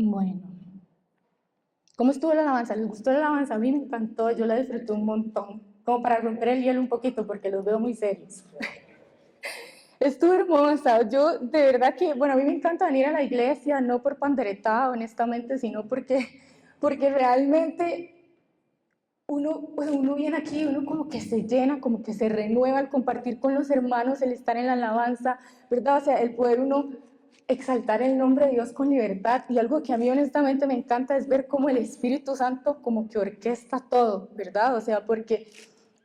Bueno, ¿cómo estuvo la alabanza? ¿Les gustó la alabanza? A mí me encantó, yo la disfruté un montón, como para romper el hielo un poquito, porque los veo muy serios. Estuvo hermosa, yo de verdad que, bueno, a mí me encanta venir a la iglesia, no por panderetada, honestamente, sino porque realmente uno viene aquí, uno como que se llena, como que se renueva al compartir con los hermanos, el estar en la alabanza, ¿verdad? O sea, el poder uno exaltar el nombre de Dios con libertad. Y algo que a mí honestamente me encanta es ver cómo el Espíritu Santo como que orquesta todo, ¿verdad? O sea, porque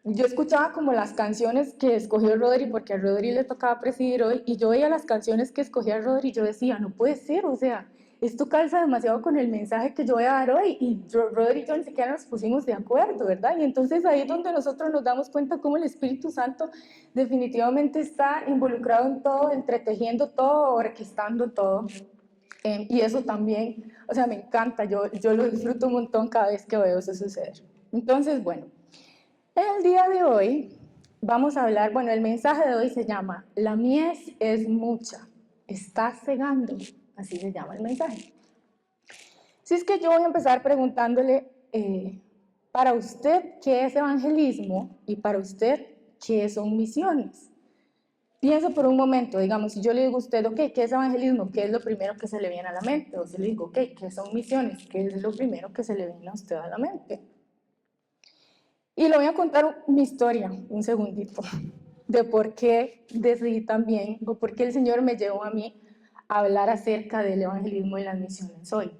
yo escuchaba como las canciones que escogió Rodri, porque a Rodri le tocaba presidir hoy, y yo veía las canciones que escogía Rodri y yo decía, no puede ser, o sea, esto calza demasiado con el mensaje que yo voy a dar hoy, y Rodri y yo ni siquiera nos pusimos de acuerdo, ¿verdad? Y entonces ahí es donde nosotros nos damos cuenta cómo el Espíritu Santo definitivamente está involucrado en todo, entretejiendo todo, orquestando todo. Y eso también, o sea, me encanta, yo lo disfruto un montón cada vez que veo eso suceder. Entonces, bueno, el día de hoy vamos a hablar, bueno, el mensaje de hoy se llama La mies es mucha, está cegando, así se llama el mensaje. Si es que yo voy a empezar preguntándole, para usted, ¿qué es evangelismo? Y para usted, ¿qué son misiones? Pienso por un momento, digamos, si yo le digo a usted, ok, ¿qué es evangelismo? ¿Qué es lo primero que se le viene a la mente? O si le digo, ok, ¿qué son misiones? ¿Qué es lo primero que se le viene a usted a la mente? Y le voy a contar mi historia, un segundito, de por qué decidí también, o por qué el Señor me llevó a mí a hablar acerca del evangelismo y las misiones hoy.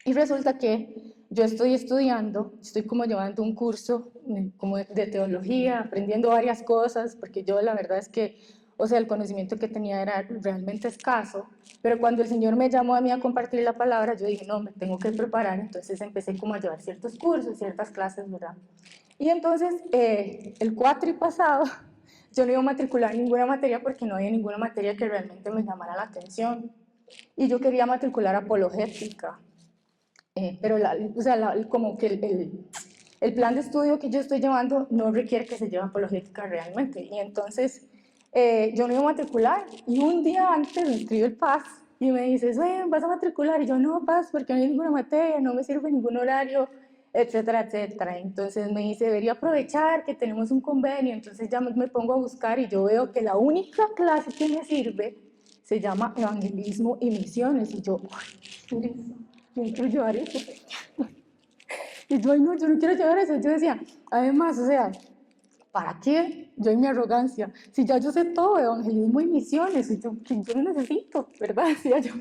Y resulta que yo estoy estudiando, estoy como llevando un curso como de teología, aprendiendo varias cosas, porque yo la verdad es que, o sea, el conocimiento que tenía era realmente escaso, pero cuando el Señor me llamó a mí a compartir la palabra, yo dije, no, me tengo que preparar, entonces empecé como a llevar ciertos cursos, ciertas clases, ¿verdad? Y entonces, el cuatri pasado, yo no iba a matricular ninguna materia porque no había ninguna materia que realmente me llamara la atención. Y yo quería matricular apologética, pero o sea, como que el plan de estudio que yo estoy llevando no requiere que se lleve apologética realmente. Y entonces yo no iba a matricular y un día antes me escribe el PAS y me dice, ¿vas a matricular? Y yo, no, PAS, porque no hay ninguna materia, no me sirve ningún horario, etcétera, etcétera. Entonces me dice, debería aprovechar que tenemos un convenio. Entonces ya me pongo a buscar y yo veo que la única clase que me sirve se llama Evangelismo y Misiones. Y yo, uy, yo quiero llevar eso. Y yo, ay, no, yo no quiero llevar eso. Yo decía, además, o sea, ¿para qué? Yo y mi arrogancia. Si ya yo sé todo de evangelismo y misiones, y yo no necesito, ¿verdad? Decía yo.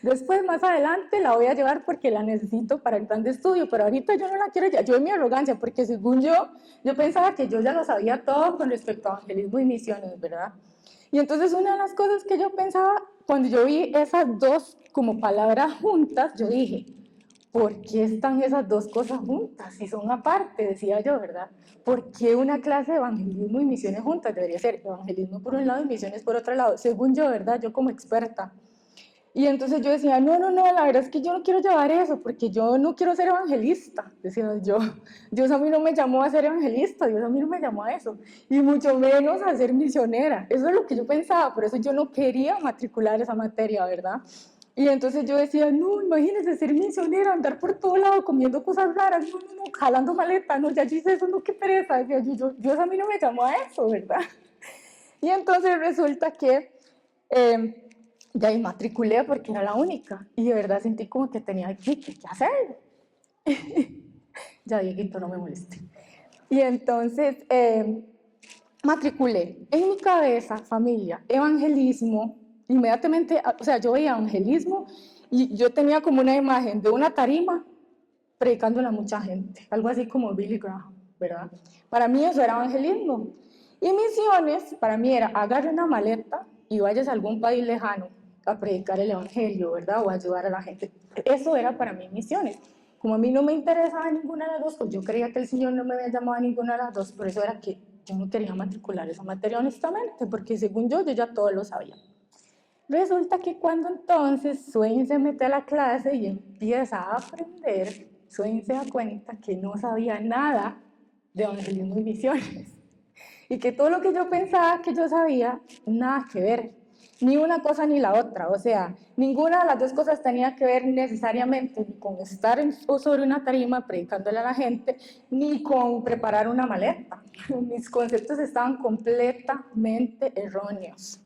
Después, más adelante, la voy a llevar porque la necesito para el plan de estudio, pero ahorita yo no la quiero llevar. Yo en mi arrogancia, porque según yo pensaba que yo ya lo sabía todo con respecto a evangelismo y misiones, ¿verdad? Y entonces una de las cosas que yo pensaba, cuando yo vi esas dos como palabras juntas, yo dije, ¿por qué están esas dos cosas juntas? Si son aparte, decía yo, ¿verdad? ¿Por qué una clase de evangelismo y misiones juntas? Debería ser evangelismo por un lado y misiones por otro lado, según yo, ¿verdad? Yo como experta. Y entonces yo decía, no, no, no, la verdad es que yo no quiero llevar eso, porque yo no quiero ser evangelista, decía yo. Dios a mí no me llamó a ser evangelista, Dios a mí no me llamó a eso, y mucho menos a ser misionera. Eso es lo que yo pensaba, por eso yo no quería matricular esa materia, ¿verdad? Y entonces yo decía, no, imagínese ser misionera, andar por todo lado comiendo cosas raras, no, no, no, jalando maletas, no, ya yo hice eso, no, qué pereza, decía yo, Dios a mí no me llamó a eso, ¿verdad? Y entonces resulta que ya matriculé porque era la única, y de verdad sentí como que tenía que hacer. Ya, Dieguito, no me moleste. Y entonces matriculé. En mi cabeza, familia, evangelismo, inmediatamente, o sea, yo veía evangelismo y yo tenía como una imagen de una tarima predicándole a mucha gente, algo así como Billy Graham, ¿verdad? Para mí eso era evangelismo. Y misiones, para mí era agarre una maleta y vayas a algún país lejano a predicar el evangelio, ¿verdad? O a ayudar a la gente. Eso era para mí misiones. Como a mí no me interesaba ninguna de las dos, pues yo creía que el Señor no me había llamado a ninguna de las dos, por eso era que yo no quería matricular esa materia honestamente, porque según yo ya todo lo sabía. Resulta que cuando entonces Swain se mete a la clase y empieza a aprender, Swain se da cuenta que no sabía nada de evangelismo y misiones. Y que todo lo que yo pensaba que yo sabía, nada que ver. ni una cosa ni la otra, o sea, ninguna de las dos cosas tenía que ver necesariamente ni con estar sobre una tarima predicándole a la gente, ni con preparar una maleta. Mis conceptos estaban completamente erróneos.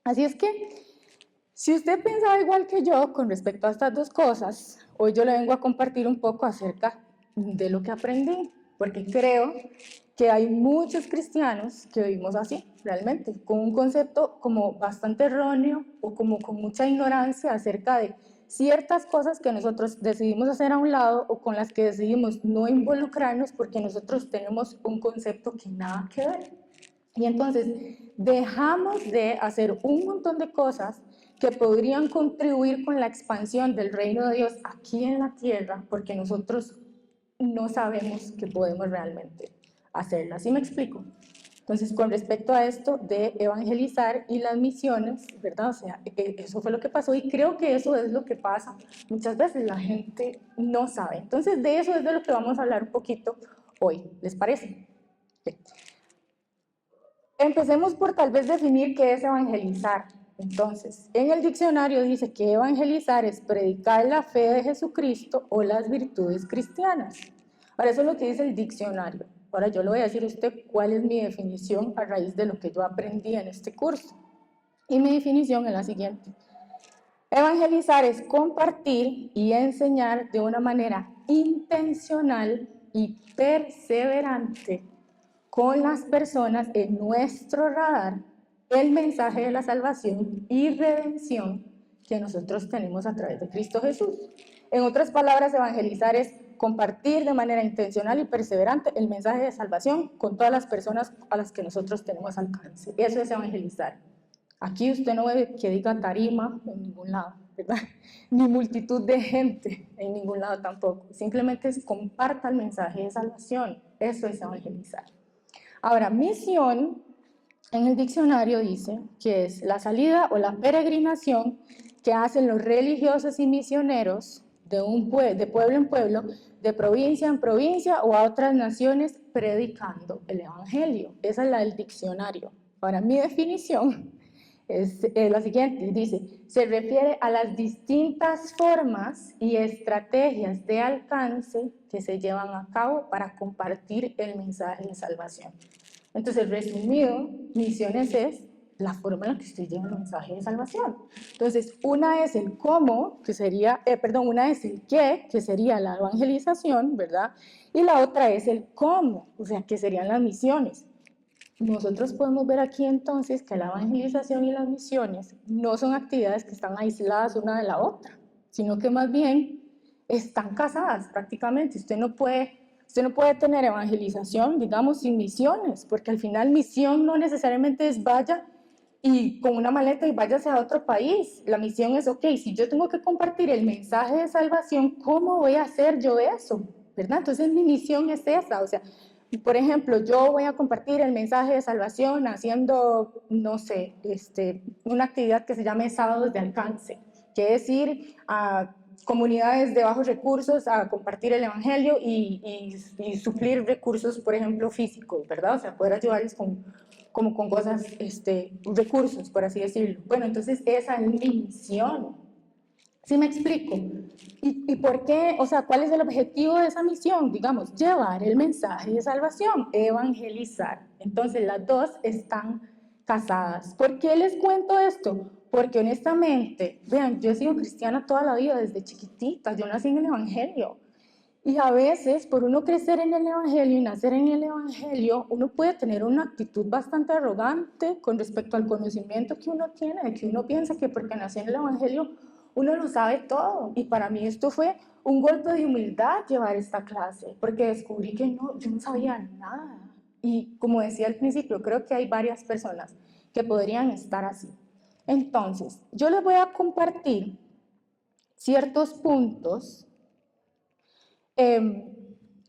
Así es que, si usted pensaba igual que yo con respecto a estas dos cosas, hoy yo le vengo a compartir un poco acerca de lo que aprendí, porque creo que hay muchos cristianos que vivimos así, realmente, con un concepto como bastante erróneo o como con mucha ignorancia acerca de ciertas cosas que nosotros decidimos hacer a un lado o con las que decidimos no involucrarnos porque nosotros tenemos un concepto que nada que ver. Y entonces dejamos de hacer un montón de cosas que podrían contribuir con la expansión del reino de Dios aquí en la tierra, porque nosotros no sabemos que podemos realmente hacerla. ¿Sí me explico? Entonces, con respecto a esto de evangelizar y las misiones, ¿verdad? O sea, eso fue lo que pasó y creo que eso es lo que pasa muchas veces, la gente no sabe. Entonces, de eso es de lo que vamos a hablar un poquito hoy, ¿les parece? Sí. Empecemos por tal vez definir qué es evangelizar. Entonces, en el diccionario dice que evangelizar es predicar la fe de Jesucristo o las virtudes cristianas. Ahora, eso es lo que dice el diccionario. Ahora yo le voy a decir a usted cuál es mi definición a raíz de lo que yo aprendí en este curso. Y mi definición es la siguiente. Evangelizar es compartir y enseñar de una manera intencional y perseverante con las personas en nuestro radar el mensaje de la salvación y redención que nosotros tenemos a través de Cristo Jesús. En otras palabras, evangelizar es compartir de manera intencional y perseverante el mensaje de salvación con todas las personas a las que nosotros tenemos alcance. Eso es evangelizar. Aquí usted no ve que diga tarima en ningún lado, ¿verdad? Ni multitud de gente en ningún lado tampoco. Simplemente es comparta el mensaje de salvación. Eso es evangelizar. Ahora, misión en el diccionario dice que es la salida o la peregrinación que hacen los religiosos y misioneros de pueblo en pueblo, de provincia en provincia o a otras naciones predicando el evangelio. Esa es la del diccionario. Ahora, mi definición es la siguiente, dice, se refiere a las distintas formas y estrategias de alcance que se llevan a cabo para compartir el mensaje de salvación. Entonces, resumido, misiones es la forma en la que usted lleva el mensaje de salvación. Entonces, una es el cómo, que sería, una es el qué, que sería la evangelización, ¿verdad? Y la otra es el cómo, o sea, que serían las misiones. Nosotros podemos ver aquí entonces que la evangelización y las misiones no son actividades que están aisladas una de la otra, sino que más bien están casadas prácticamente. Usted no puede tener evangelización, digamos, sin misiones, porque al final misión no necesariamente es vaya y con una maleta y váyase a otro país. La misión es, ok, si yo tengo que compartir el mensaje de salvación, ¿cómo voy a hacer yo eso? ¿Verdad? Entonces mi misión es esa, o sea, por ejemplo, yo voy a compartir el mensaje de salvación haciendo, no sé, una actividad que se llame Sábados de Alcance, que es ir a comunidades de bajos recursos a compartir el evangelio y suplir recursos, por ejemplo, físicos, ¿verdad? O sea, poder ayudarles como con cosas, recursos, por así decirlo. Bueno, entonces esa es mi misión. ¿Sí me explico? ¿Y por qué? O sea, ¿cuál es el objetivo de esa misión? Digamos, llevar el mensaje de salvación, evangelizar. Entonces, las dos están casadas. ¿Por qué les cuento esto? Porque honestamente, vean, yo he sido cristiana toda la vida, desde chiquitita, yo nací en el Evangelio. Y a veces, por uno crecer en el Evangelio y nacer en el Evangelio, uno puede tener una actitud bastante arrogante con respecto al conocimiento que uno tiene, de que uno piensa que porque nació en el Evangelio uno lo sabe todo. Y para mí esto fue un golpe de humildad llevar esta clase, porque descubrí que no, yo no sabía nada. Y como decía al principio, creo que hay varias personas que podrían estar así. Entonces, yo les voy a compartir ciertos puntos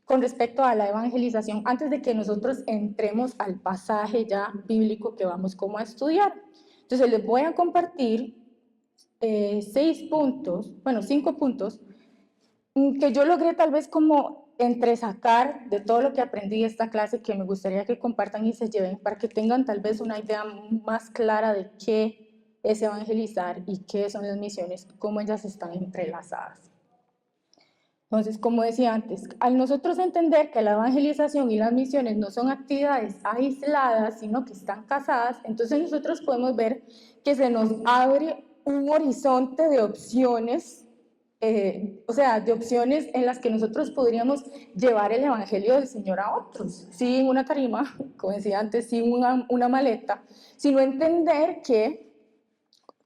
con respecto a la evangelización, antes de que nosotros entremos al pasaje ya bíblico que vamos como a estudiar. Entonces les voy a compartir 5 puntos que yo logré tal vez como entresacar de todo lo que aprendí de esta clase, que me gustaría que compartan y se lleven para que tengan tal vez una idea más clara de qué es evangelizar y qué son las misiones, cómo ellas están entrelazadas. Entonces, como decía antes, al nosotros entender que la evangelización y las misiones no son actividades aisladas, sino que están casadas, entonces nosotros podemos ver que se nos abre un horizonte de opciones, de opciones en las que nosotros podríamos llevar el evangelio del Señor a otros, sin una tarima, como decía antes, sin una maleta, sino entender que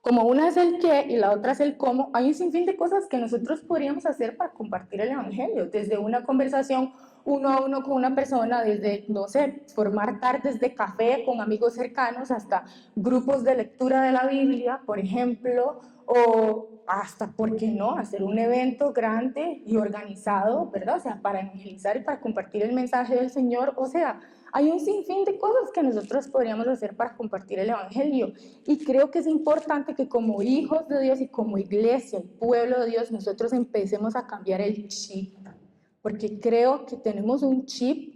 como una es el qué y la otra es el cómo, hay un sinfín de cosas que nosotros podríamos hacer para compartir el evangelio, desde una conversación uno a uno con una persona, desde, no sé, formar tardes de café con amigos cercanos, hasta grupos de lectura de la Biblia, por ejemplo, o hasta, ¿por qué no?, hacer un evento grande y organizado, ¿verdad? O sea, para evangelizar y para compartir el mensaje del Señor, o sea, hay un sinfín de cosas que nosotros podríamos hacer para compartir el evangelio. Y creo que es importante que como hijos de Dios y como iglesia, el pueblo de Dios, nosotros empecemos a cambiar el chip. Porque creo que tenemos un chip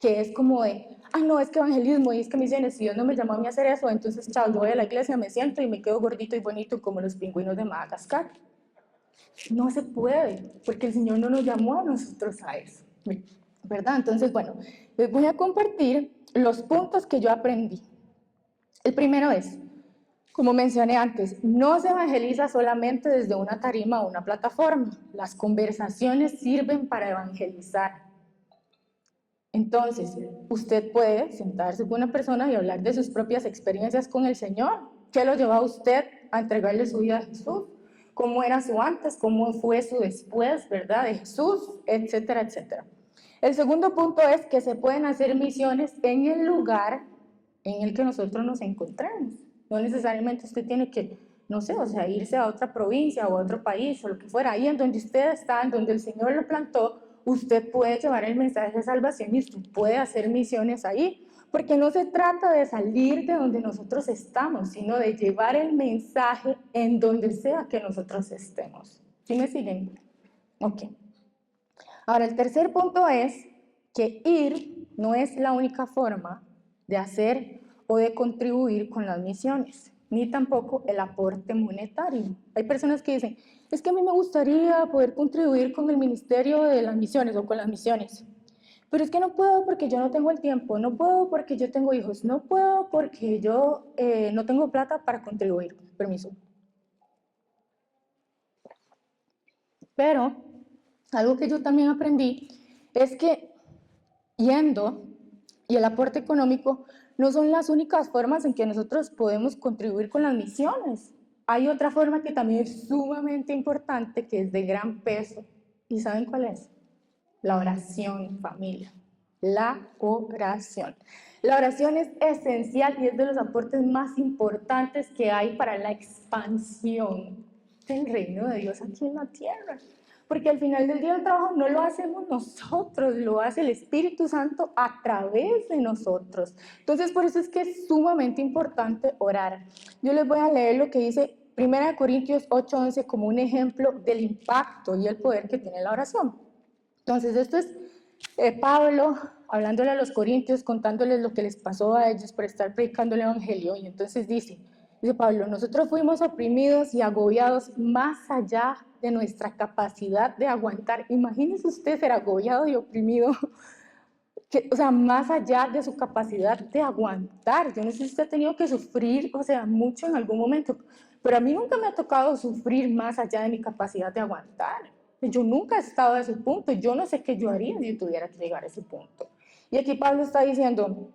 que es como de, no, es que evangelismo y es que misiones, si Dios no me llamó a mí a hacer eso, entonces chao, yo voy a la iglesia, me siento y me quedo gordito y bonito como los pingüinos de Madagascar. No se puede, porque el Señor no nos llamó a nosotros a eso, ¿verdad? Entonces, bueno, les voy a compartir los puntos que yo aprendí. El primero es, como mencioné antes, no se evangeliza solamente desde una tarima o una plataforma. Las conversaciones sirven para evangelizar. Entonces, usted puede sentarse con una persona y hablar de sus propias experiencias con el Señor. ¿Qué lo llevó a usted a entregarle su vida a Jesús? ¿Cómo era su antes? ¿Cómo fue su después, verdad, de Jesús? Etcétera, etcétera. El segundo punto es que se pueden hacer misiones en el lugar en el que nosotros nos encontramos. No necesariamente usted tiene que, no sé, o sea, irse a otra provincia o a otro país o lo que fuera. Ahí en donde usted está, en donde el Señor lo plantó, usted puede llevar el mensaje de salvación y usted puede hacer misiones ahí. Porque no se trata de salir de donde nosotros estamos, sino de llevar el mensaje en donde sea que nosotros estemos. ¿Sí me siguen? Ok. Ahora, el tercer punto es que ir no es la única forma de hacer o de contribuir con las misiones, ni tampoco el aporte monetario. Hay personas que dicen, es que a mí me gustaría poder contribuir con el ministerio de las misiones o con las misiones, pero es que no puedo porque yo no tengo el tiempo, no puedo porque yo tengo hijos, no puedo porque yo no tengo plata para contribuir. Permiso. Pero algo que yo también aprendí es que yendo y el aporte económico no son las únicas formas en que nosotros podemos contribuir con las misiones. Hay otra forma que también es sumamente importante, que es de gran peso. ¿Y saben cuál es? La oración, familia. La oración. La oración es esencial y es de los aportes más importantes que hay para la expansión del reino de Dios aquí en la tierra. Porque al final del día el trabajo no lo hacemos nosotros, lo hace el Espíritu Santo a través de nosotros. Entonces, por eso es que es sumamente importante orar. Yo les voy a leer lo que dice 1 Corintios 8:11 como un ejemplo del impacto y el poder que tiene la oración. Entonces, esto es Pablo hablándole a los corintios, contándoles lo que les pasó a ellos por estar predicando el evangelio. Y entonces dice Pablo, nosotros fuimos oprimidos y agobiados más allá de nuestra capacidad de aguantar. Imagínese usted ser agobiado y oprimido, o sea, más allá de su capacidad de aguantar. Yo no sé si usted ha tenido que sufrir, o sea, mucho en algún momento, pero a mí nunca me ha tocado sufrir más allá de mi capacidad de aguantar. Yo nunca he estado a ese punto. Yo no sé qué yo haría si tuviera que llegar a ese punto. Y aquí Pablo está diciendo,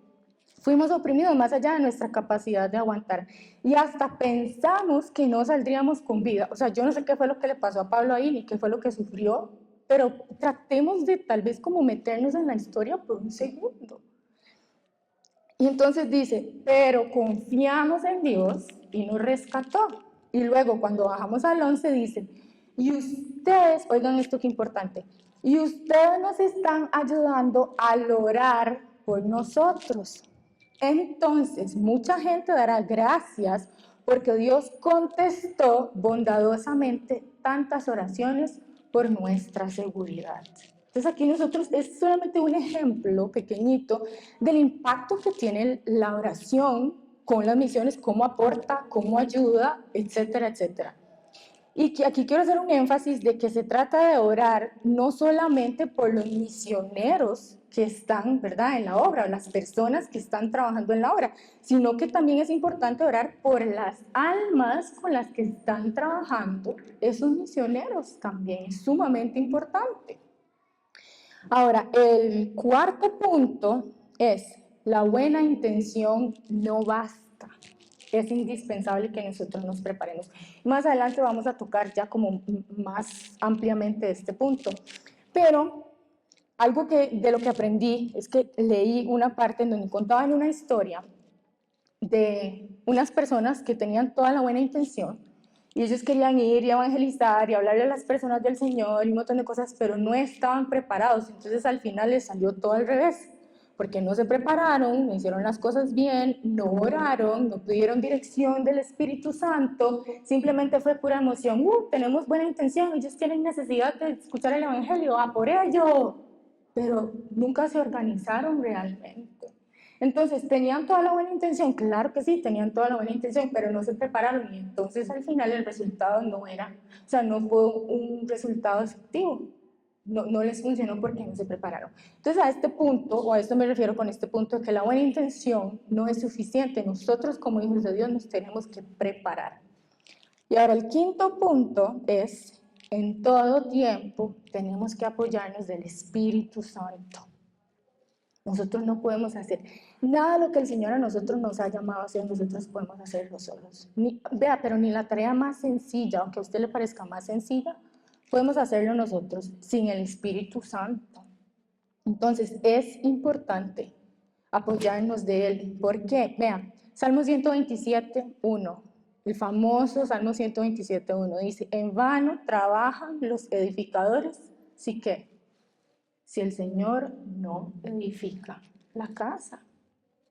fuimos oprimidos más allá de nuestra capacidad de aguantar y hasta pensamos que no saldríamos con vida. O sea, yo no sé qué fue lo que le pasó a Pablo ahí ni qué fue lo que sufrió, pero tratemos de tal vez como meternos en la historia por un segundo. Y entonces dice, pero confiamos en Dios y nos rescató. Y luego cuando bajamos al 11 dice, y ustedes, oigan esto que importante, y ustedes nos están ayudando a orar por nosotros. Entonces, mucha gente dará gracias porque Dios contestó bondadosamente tantas oraciones por nuestra seguridad. Entonces aquí nosotros es solamente un ejemplo pequeñito del impacto que tiene la oración con las misiones, cómo aporta, cómo ayuda, etcétera, etcétera. Y que aquí quiero hacer un énfasis de que se trata de orar no solamente por los misioneros que están, ¿verdad?, en la obra, o las personas que están trabajando en la obra, sino que también es importante orar por las almas con las que están trabajando esos misioneros, también es sumamente importante. Ahora, el cuarto punto es: la buena intención no basta. Es indispensable que nosotros nos preparemos. Más adelante vamos a tocar ya como más ampliamente este punto. Pero algo de lo que aprendí es que leí una parte en donde contaban una historia de unas personas que tenían toda la buena intención y ellos querían ir y evangelizar y hablarle a las personas del Señor y un montón de cosas, pero no estaban preparados. Entonces al final les salió todo al revés, porque no se prepararon, no hicieron las cosas bien, no oraron, no pidieron dirección del Espíritu Santo, simplemente fue pura emoción. Tenemos buena intención, ellos tienen necesidad de escuchar el Evangelio, por ello, pero nunca se organizaron realmente. Entonces, ¿tenían toda la buena intención? Claro que sí, tenían toda la buena intención, pero no se prepararon y entonces al final el resultado no era, o sea, no fue un resultado efectivo. No les funcionó porque no se prepararon. Entonces, a este punto, o a esto me refiero con este punto, que la buena intención no es suficiente. Nosotros como hijos de Dios nos tenemos que preparar. Y ahora el quinto punto es: en todo tiempo tenemos que apoyarnos del Espíritu Santo. Nosotros no podemos hacer nada de lo que el Señor a nosotros nos ha llamado a hacer, nosotros podemos hacerlo solos. Pero ni la tarea más sencilla, aunque a usted le parezca más sencilla, podemos hacerlo nosotros sin el Espíritu Santo. Entonces es importante apoyarnos de Él. ¿Por qué? Vean, Salmo 127:1, el famoso Salmo 127:1 dice: en vano trabajan los edificadores, ¿sí qué? Si el Señor no edifica la casa.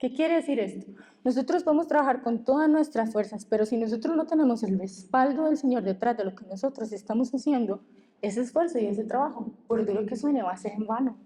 ¿Qué quiere decir esto? Nosotros podemos trabajar con todas nuestras fuerzas, pero si nosotros no tenemos el respaldo del Señor detrás de lo que nosotros estamos haciendo, ese esfuerzo y ese trabajo, por duro que suene, va a ser en vano.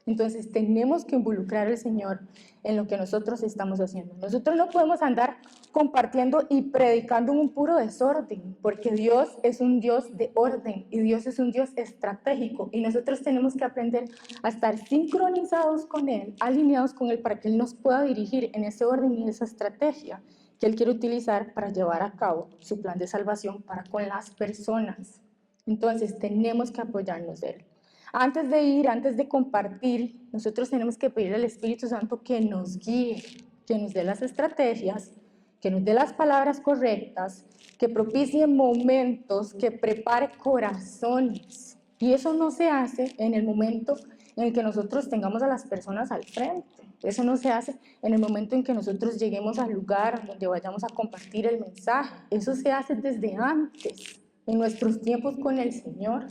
Entonces tenemos que involucrar al Señor en lo que nosotros estamos haciendo. Nosotros no podemos andar compartiendo y predicando en un puro desorden, porque Dios es un Dios de orden y Dios es un Dios estratégico y nosotros tenemos que aprender a estar sincronizados con Él, alineados con Él, para que Él nos pueda dirigir en ese orden y esa estrategia que Él quiere utilizar para llevar a cabo su plan de salvación para con las personas. Entonces tenemos que apoyarnos de Él. Antes de ir, antes de compartir, nosotros tenemos que pedir al Espíritu Santo que nos guíe, que nos dé las estrategias, que nos dé las palabras correctas, que propicie momentos, que prepare corazones. Y eso no se hace en el momento en el que nosotros tengamos a las personas al frente. Eso no se hace en el momento en que nosotros lleguemos al lugar donde vayamos a compartir el mensaje. Eso se hace desde antes, en nuestros tiempos con el Señor.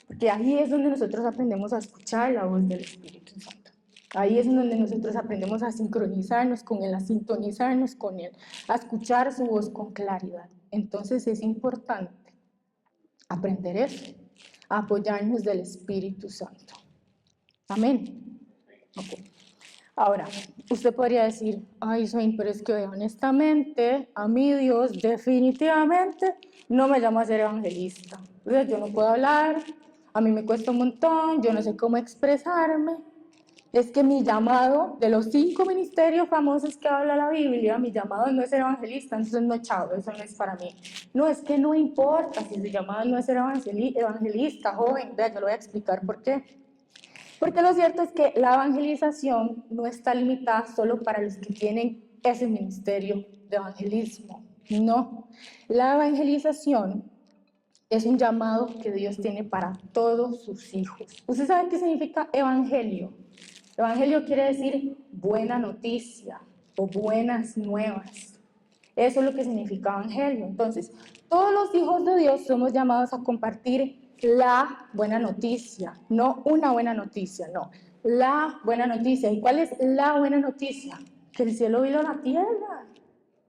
Porque ahí es donde nosotros aprendemos a escuchar la voz del Espíritu Santo. Ahí es donde nosotros aprendemos a sincronizarnos con Él, a sintonizarnos con Él, a escuchar su voz con claridad. Entonces es importante aprender eso, a apoyarnos del Espíritu Santo. Amén. Okay. Ahora, usted podría decir: ay, Swain, pero es que honestamente, a mí Dios definitivamente no me llama a ser evangelista. O sea, yo no puedo hablar, a mí me cuesta un montón, yo no sé cómo expresarme. Es que mi llamado, de los 5 ministerios famosos que habla la Biblia, mi llamado no es ser evangelista, entonces no, chao, eso no es para mí. No, es que no importa si su llamado no es ser evangelista, joven, vea, yo le voy a explicar por qué. Porque lo cierto es que la evangelización no está limitada solo para los que tienen ese ministerio de evangelismo. No, la evangelización es un llamado que Dios tiene para todos sus hijos. ¿Usted sabe qué significa evangelio? Evangelio quiere decir buena noticia o buenas nuevas. Eso es lo que significa evangelio. Entonces, todos los hijos de Dios somos llamados a compartir la buena noticia, no una buena noticia, no, la buena noticia. ¿Y cuál es la buena noticia? Que el cielo vino a la tierra.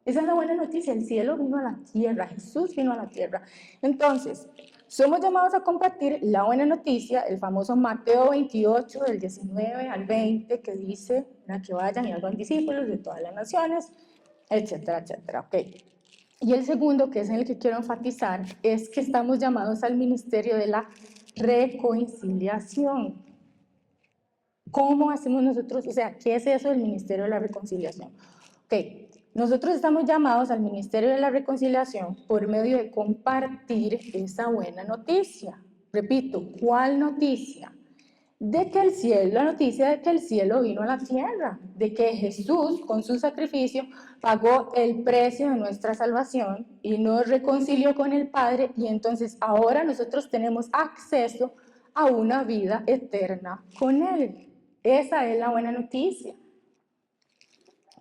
Esa es la buena noticia, el cielo vino a la tierra, Jesús vino a la tierra. Entonces, somos llamados a compartir la buena noticia, el famoso Mateo 28, del 19 al 20, que dice: que vayan y hagan discípulos de todas las naciones, etcétera, etcétera. Ok. Y el segundo, que es en el que quiero enfatizar, es que estamos llamados al ministerio de la reconciliación. ¿Cómo hacemos nosotros? O sea, ¿qué es eso del ministerio de la reconciliación? Ok, nosotros estamos llamados al ministerio de la reconciliación por medio de compartir esa buena noticia. Repito, ¿cuál noticia? De que el cielo, la noticia de que el cielo vino a la tierra, de que Jesús con su sacrificio pagó el precio de nuestra salvación y nos reconcilió con el Padre, y entonces ahora nosotros tenemos acceso a una vida eterna con Él. Esa es la buena noticia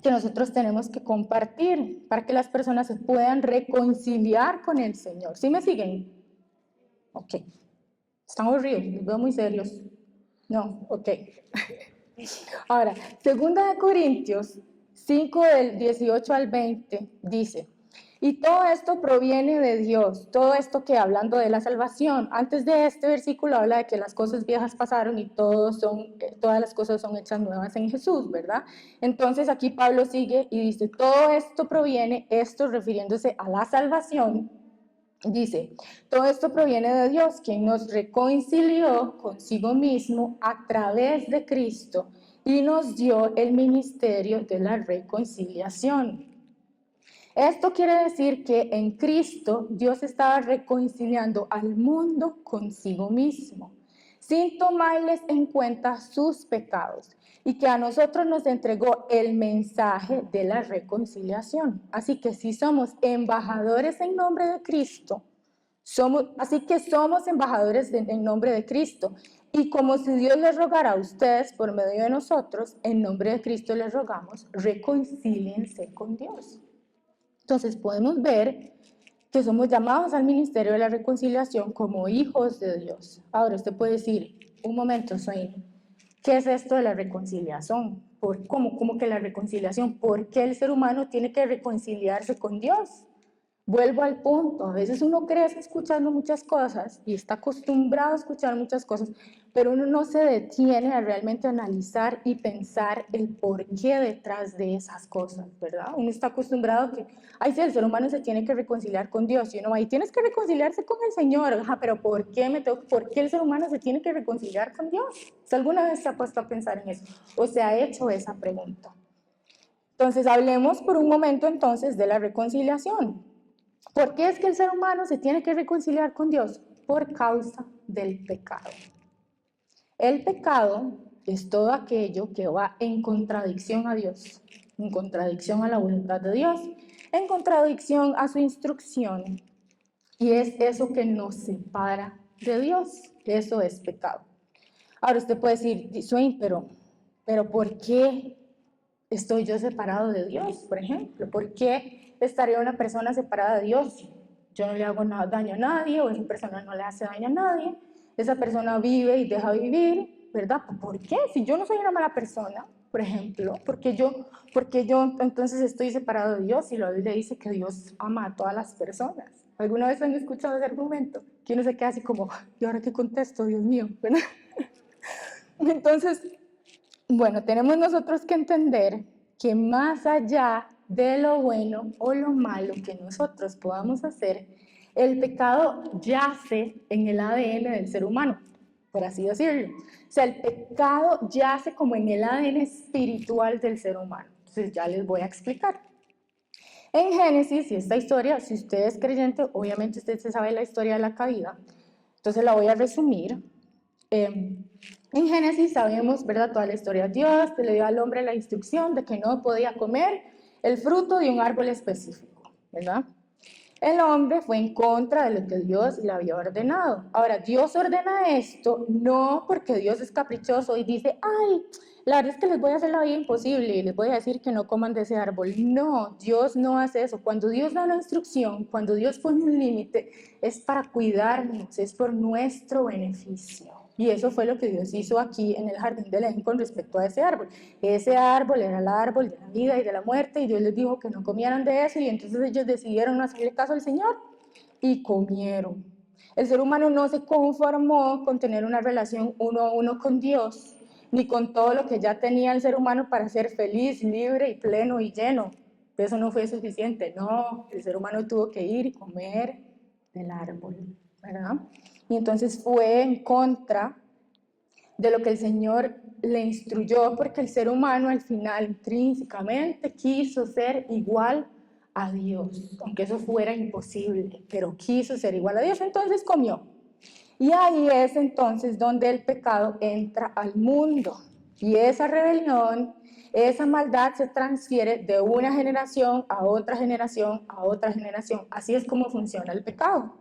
que nosotros tenemos que compartir para que las personas se puedan reconciliar con el Señor. ¿Sí me siguen? Ok. Están aburridos, los veo muy serios. No, ok. Ahora, 2 Corintios 5 del 18 al 20 dice, y todo esto proviene de Dios, todo esto que hablando de la salvación, antes de este versículo habla de que las cosas viejas pasaron y todas las cosas son hechas nuevas en Jesús, ¿verdad? Entonces aquí Pablo sigue y dice, todo esto proviene, esto refiriéndose a la salvación. Dice, todo esto proviene de Dios, quien nos reconcilió consigo mismo a través de Cristo y nos dio el ministerio de la reconciliación. Esto quiere decir que en Cristo Dios estaba reconciliando al mundo consigo mismo, sin tomarles en cuenta sus pecados, y que a nosotros nos entregó el mensaje de la reconciliación. Así que si somos embajadores en nombre de Cristo, somos embajadores en nombre de Cristo. Y como si Dios les rogara a ustedes por medio de nosotros, en nombre de Cristo les rogamos, reconcíliense con Dios. Entonces podemos ver que somos llamados al ministerio de la reconciliación como hijos de Dios. Ahora usted puede decir, un momento, ¿qué es esto de la reconciliación? ¿Cómo que la reconciliación? ¿Por qué el ser humano tiene que reconciliarse con Dios? Vuelvo al punto, a veces uno crece escuchando muchas cosas y está acostumbrado a escuchar muchas cosas, pero uno no se detiene a realmente analizar y pensar el porqué detrás de esas cosas, ¿verdad? Uno está acostumbrado a que, ay, sí, el ser humano se tiene que reconciliar con Dios, y uno va, y tienes que reconciliarse con el Señor, ajá, pero ¿por qué el ser humano se tiene que reconciliar con Dios? ¿Usted alguna vez se ha puesto a pensar en eso o se ha hecho esa pregunta? Entonces, hablemos por un momento entonces de la reconciliación. ¿Por qué es que el ser humano se tiene que reconciliar con Dios? Por causa del pecado. El pecado es todo aquello que va en contradicción a Dios, en contradicción a la voluntad de Dios, en contradicción a su instrucción. Y es eso que nos separa de Dios. Eso es pecado. Ahora usted puede decir, Swain, pero ¿por qué estoy yo separado de Dios, por ejemplo? ¿Por qué estaría una persona separada de Dios? Yo no le hago daño a nadie, o esa persona no le hace daño a nadie, esa persona vive y deja vivir, ¿verdad? ¿Por qué? Si yo no soy una mala persona, por ejemplo, porque yo entonces estoy separado de Dios? Y la Biblia dice que Dios ama a todas las personas. ¿Alguna vez han escuchado ese argumento? Que uno se queda así como, ¿y ahora qué contesto, Dios mío? ¿Verdad? Entonces, bueno, tenemos nosotros que entender que más allá de lo bueno o lo malo que nosotros podamos hacer, el pecado yace en el ADN del ser humano, por así decirlo. O sea, el pecado yace como en el ADN espiritual del ser humano. Entonces ya les voy a explicar. En Génesis, y esta historia, si usted es creyente, obviamente usted se sabe la historia de la caída, entonces la voy a resumir. En Génesis sabemos, ¿verdad?, toda la historia de Dios, que le dio al hombre la instrucción de que no podía comer el fruto de un árbol específico, ¿verdad? El hombre fue en contra de lo que Dios le había ordenado. Ahora, Dios ordena esto no porque Dios es caprichoso y dice, ay, la verdad es que les voy a hacer la vida imposible y les voy a decir que no coman de ese árbol. No, Dios no hace eso. Cuando Dios da una instrucción, cuando Dios pone un límite, es para cuidarnos, es por nuestro beneficio. Y eso fue lo que Dios hizo aquí en el jardín del Edén con respecto a ese árbol. Ese árbol era el árbol de la vida y de la muerte, y Dios les dijo que no comieran de eso, y entonces ellos decidieron no hacerle caso al Señor y comieron. El ser humano no se conformó con tener una relación uno a uno con Dios, ni con todo lo que ya tenía el ser humano para ser feliz, libre y pleno y lleno. Eso no fue suficiente, no, el ser humano tuvo que ir y comer del árbol, ¿verdad? Y entonces fue en contra de lo que el Señor le instruyó, porque el ser humano al final intrínsecamente quiso ser igual a Dios, aunque eso fuera imposible, pero quiso ser igual a Dios, entonces comió. Y ahí es entonces donde el pecado entra al mundo. Y esa rebelión, esa maldad se transfiere de una generación a otra generación a otra generación. Así es como funciona el pecado.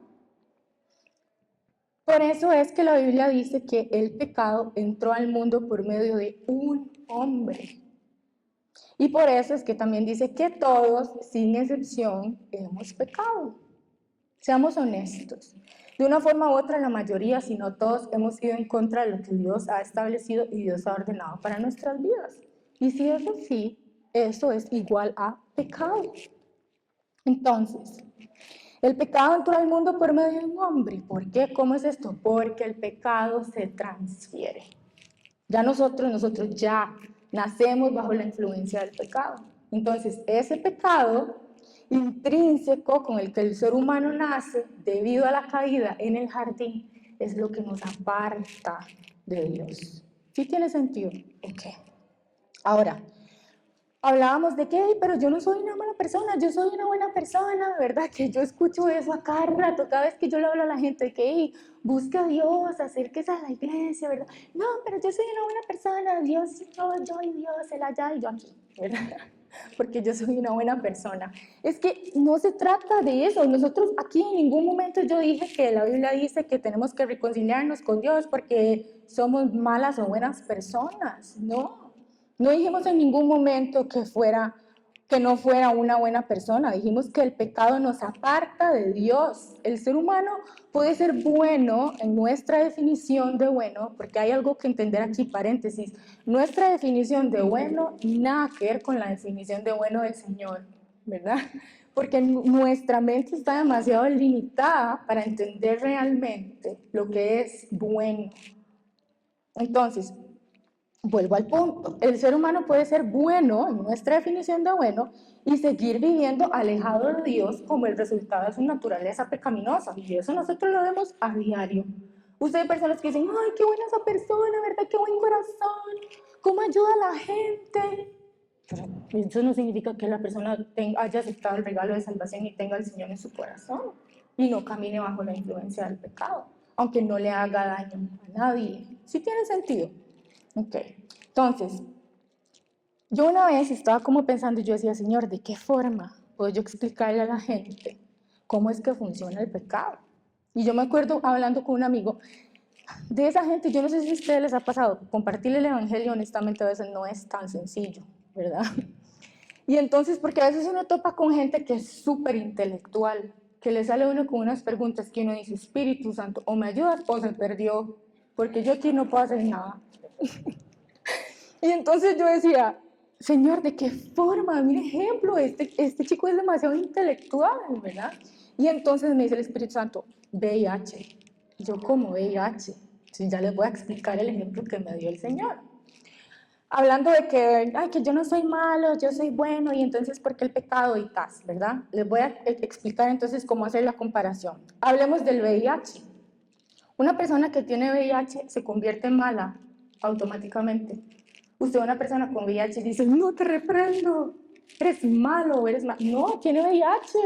Por eso es que la Biblia dice que el pecado entró al mundo por medio de un hombre. Y por eso es que también dice que todos, sin excepción, hemos pecado. Seamos honestos. De una forma u otra, la mayoría, si no todos, hemos ido en contra de lo que Dios ha establecido y Dios ha ordenado para nuestras vidas. Y si es así, eso es igual a pecado. Entonces, el pecado entró al mundo por medio de un hombre. ¿Por qué? ¿Cómo es esto? Porque el pecado se transfiere. Ya nosotros ya nacemos bajo la influencia del pecado. Entonces, ese pecado intrínseco con el que el ser humano nace debido a la caída en el jardín es lo que nos aparta de Dios. ¿Sí tiene sentido? Ok. Ahora, hablábamos de que, pero yo no soy una mala persona, yo soy una buena persona, ¿verdad? Que yo escucho eso a cada rato, cada vez que yo le hablo a la gente, que hey, busca a Dios, acérquese a la iglesia, ¿verdad? No, pero yo soy una buena persona, Dios, yo y Dios, Él allá y yo aquí, ¿verdad? Porque yo soy una buena persona. Es que no se trata de eso. Nosotros aquí en ningún momento yo dije que la Biblia dice que tenemos que reconciliarnos con Dios porque somos malas o buenas personas. No, no dijimos en ningún momento que no fuera una buena persona. Dijimos que el pecado nos aparta de Dios. El ser humano puede ser bueno en nuestra definición de bueno, porque hay algo que entender aquí, paréntesis. Nuestra definición de bueno nada que ver con la definición de bueno del Señor, ¿verdad? Porque nuestra mente está demasiado limitada para entender realmente lo que es bueno. Entonces, vuelvo al punto. El ser humano puede ser bueno, en nuestra definición de bueno, y seguir viviendo alejado de Dios como el resultado de su naturaleza pecaminosa. Y eso nosotros lo vemos a diario. Ustedes hay personas que dicen, ay, qué buena esa persona, ¿verdad? Qué buen corazón, cómo ayuda a la gente. Pero eso no significa que la persona haya aceptado el regalo de salvación y tenga al Señor en su corazón y no camine bajo la influencia del pecado, aunque no le haga daño a nadie. ¿Sí tiene sentido? Ok, entonces, yo una vez estaba como pensando y yo decía, Señor, ¿de qué forma puedo yo explicarle a la gente cómo es que funciona el pecado? Y yo me acuerdo hablando con un amigo de esa gente, yo no sé si a ustedes les ha pasado, compartirle el evangelio honestamente a veces no es tan sencillo, ¿verdad? Y entonces, porque a veces uno topa con gente que es súper intelectual, que le sale uno con unas preguntas que uno dice, Espíritu Santo, o me ayudas o se perdió, porque yo aquí no puedo hacer nada. Y entonces yo decía, Señor, ¿de qué forma? Mira ejemplo, este chico es demasiado intelectual, ¿verdad? Y entonces me dice el Espíritu Santo, VIH. Y yo, ¿cómo VIH? Entonces ya les voy a explicar el ejemplo que me dio el Señor. Hablando de que, ay, que yo no soy malo, yo soy bueno, y entonces, ¿por qué el pecado y tas, verdad? Les voy a explicar entonces cómo hacer la comparación. Hablemos del VIH. Una persona que tiene VIH se convierte en mala automáticamente. Usted, una persona con VIH, dice, no te reprendo, eres malo, eres malo. No, tiene VIH.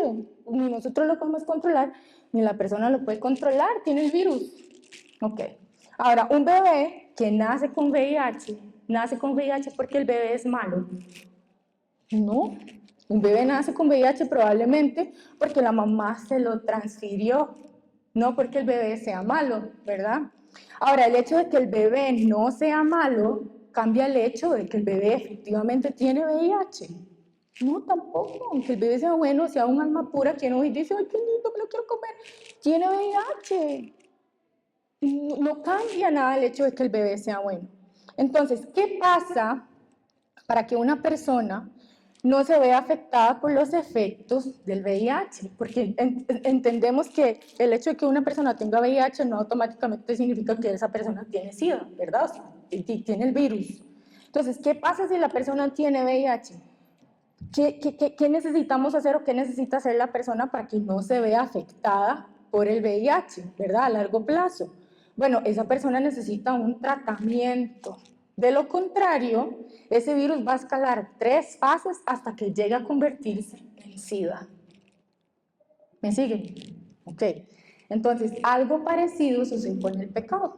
Ni nosotros lo podemos controlar, ni la persona lo puede controlar, tiene el virus. Ok. Ahora, un bebé que nace con VIH porque el bebé es malo. No, un bebé nace con VIH probablemente porque la mamá se lo transfirió, no porque el bebé sea malo, ¿verdad? Ahora, el hecho de que el bebé no sea malo cambia el hecho de que el bebé efectivamente tiene VIH. No, tampoco, aunque el bebé sea bueno, sea un alma pura que no dice, ay, qué lindo, me lo quiero comer, tiene VIH. No cambia nada el hecho de que el bebé sea bueno. Entonces, ¿qué pasa para que una persona no se vea afectada por los efectos del VIH? Porque entendemos que el hecho de que una persona tenga VIH no automáticamente significa que esa persona tiene SIDA, ¿verdad? O sea, tiene el virus. Entonces, ¿qué pasa si la persona tiene VIH? ¿Qué necesitamos hacer o qué necesita hacer la persona para que no se vea afectada por el VIH, ¿verdad? A largo plazo. Bueno, esa persona necesita un tratamiento. De lo contrario, ese virus va a escalar 3 fases hasta que llegue a convertirse en SIDA. ¿Me siguen? Ok. Entonces, algo parecido sucede con el pecado.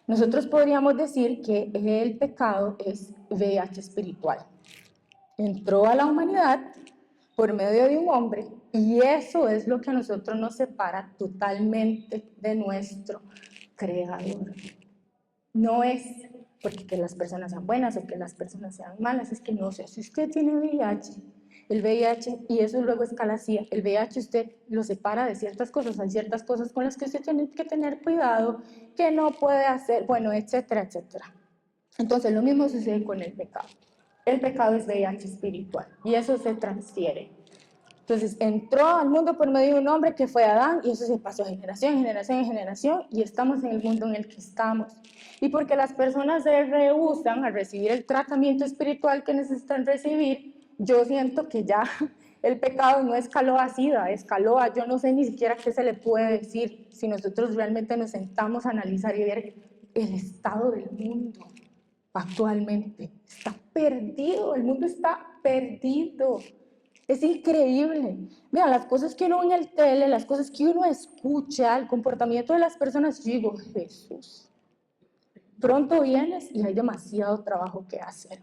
Nosotros podríamos decir que el pecado es VIH espiritual. Entró a la humanidad por medio de un hombre y eso es lo que a nosotros nos separa totalmente de nuestro Creador. No es porque que las personas sean buenas o que las personas sean malas, es que no sé, si usted tiene VIH, el VIH, y eso luego escala así, el VIH usted lo separa de ciertas cosas, hay ciertas cosas con las que usted tiene que tener cuidado, que no puede hacer, bueno, etcétera, etcétera. Entonces lo mismo sucede con el pecado. El pecado es VIH espiritual y eso se transfiere. Entonces entró al mundo por medio de un hombre que fue Adán y eso se pasó de generación en generación en generación y estamos en el mundo en el que estamos. Y porque las personas se rehúsan a recibir el tratamiento espiritual que necesitan recibir, yo siento que ya el pecado no escaló a SIDA, escaló a yo no sé ni siquiera qué se le puede decir si nosotros realmente nos sentamos a analizar y ver el estado del mundo actualmente. Está perdido, el mundo está perdido. Es increíble. Mira, las cosas que uno ve en el tele, las cosas que uno escucha, el comportamiento de las personas, yo digo, Jesús, pronto vienes y hay demasiado trabajo que hacer.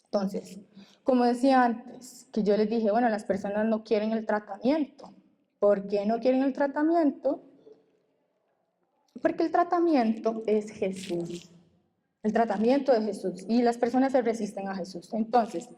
Entonces, como decía antes, que yo les dije, bueno, las personas no quieren el tratamiento. ¿Por qué no quieren el tratamiento? Porque el tratamiento es Jesús. El tratamiento de Jesús. Y las personas se resisten a Jesús. Entonces,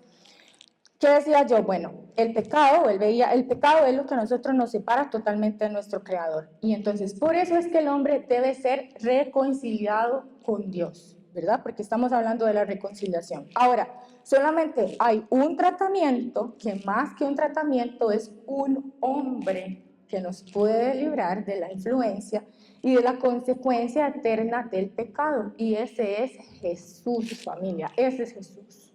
¿qué decía yo? Bueno, el pecado es lo que a nosotros nos separa totalmente de nuestro Creador. Y entonces, por eso es que el hombre debe ser reconciliado con Dios, ¿verdad? Porque estamos hablando de la reconciliación. Ahora, solamente hay un tratamiento que más que un tratamiento es un hombre que nos puede librar de la influencia y de la consecuencia eterna del pecado. Y ese es Jesús, familia, ese es Jesús.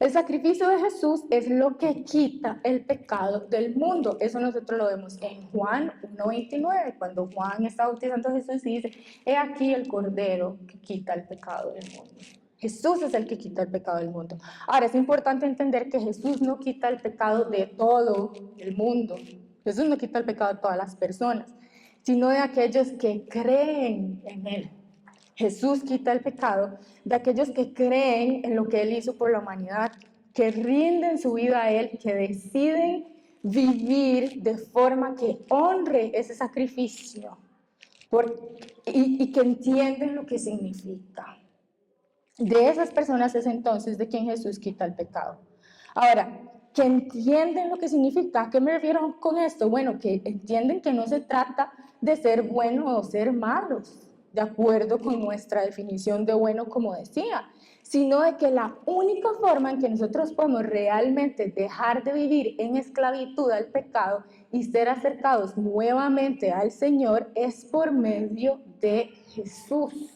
El sacrificio de Jesús es lo que quita el pecado del mundo. Eso nosotros lo vemos en Juan 1:29, cuando Juan está bautizando a Jesús y dice, he aquí el Cordero que quita el pecado del mundo. Jesús es el que quita el pecado del mundo. Ahora, es importante entender que Jesús no quita el pecado de todo el mundo. Jesús no quita el pecado de todas las personas, sino de aquellos que creen en Él. Jesús quita el pecado de aquellos que creen en lo que Él hizo por la humanidad, que rinden su vida a Él, que deciden vivir de forma que honre ese sacrificio y que entienden lo que significa. De esas personas es entonces de quien Jesús quita el pecado. Ahora, que entienden lo que significa. ¿A qué me refiero con esto? Bueno, que entienden que no se trata de ser buenos o ser malos, de acuerdo con nuestra definición de bueno, como decía, sino de que la única forma en que nosotros podemos realmente dejar de vivir en esclavitud al pecado y ser acercados nuevamente al Señor es por medio de Jesús.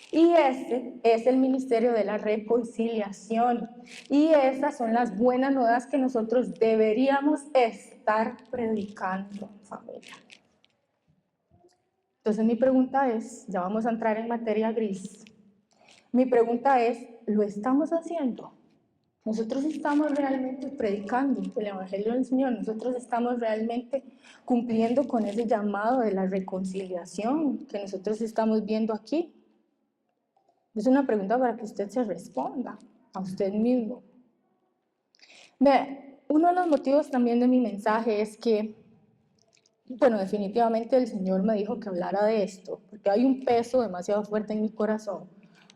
Y ese es el ministerio de la reconciliación. Y esas son las buenas nuevas que nosotros deberíamos estar predicando, familia. Entonces mi pregunta es, ya vamos a entrar en materia gris. Mi pregunta es, ¿lo estamos haciendo? Nosotros estamos realmente predicando el Evangelio del Señor, nosotros estamos realmente cumpliendo con ese llamado de la reconciliación que nosotros estamos viendo aquí. Es una pregunta para que usted se responda a usted mismo. Uno de los motivos también de mi mensaje es que, bueno, definitivamente el Señor me dijo que hablara de esto, porque hay un peso demasiado fuerte en mi corazón,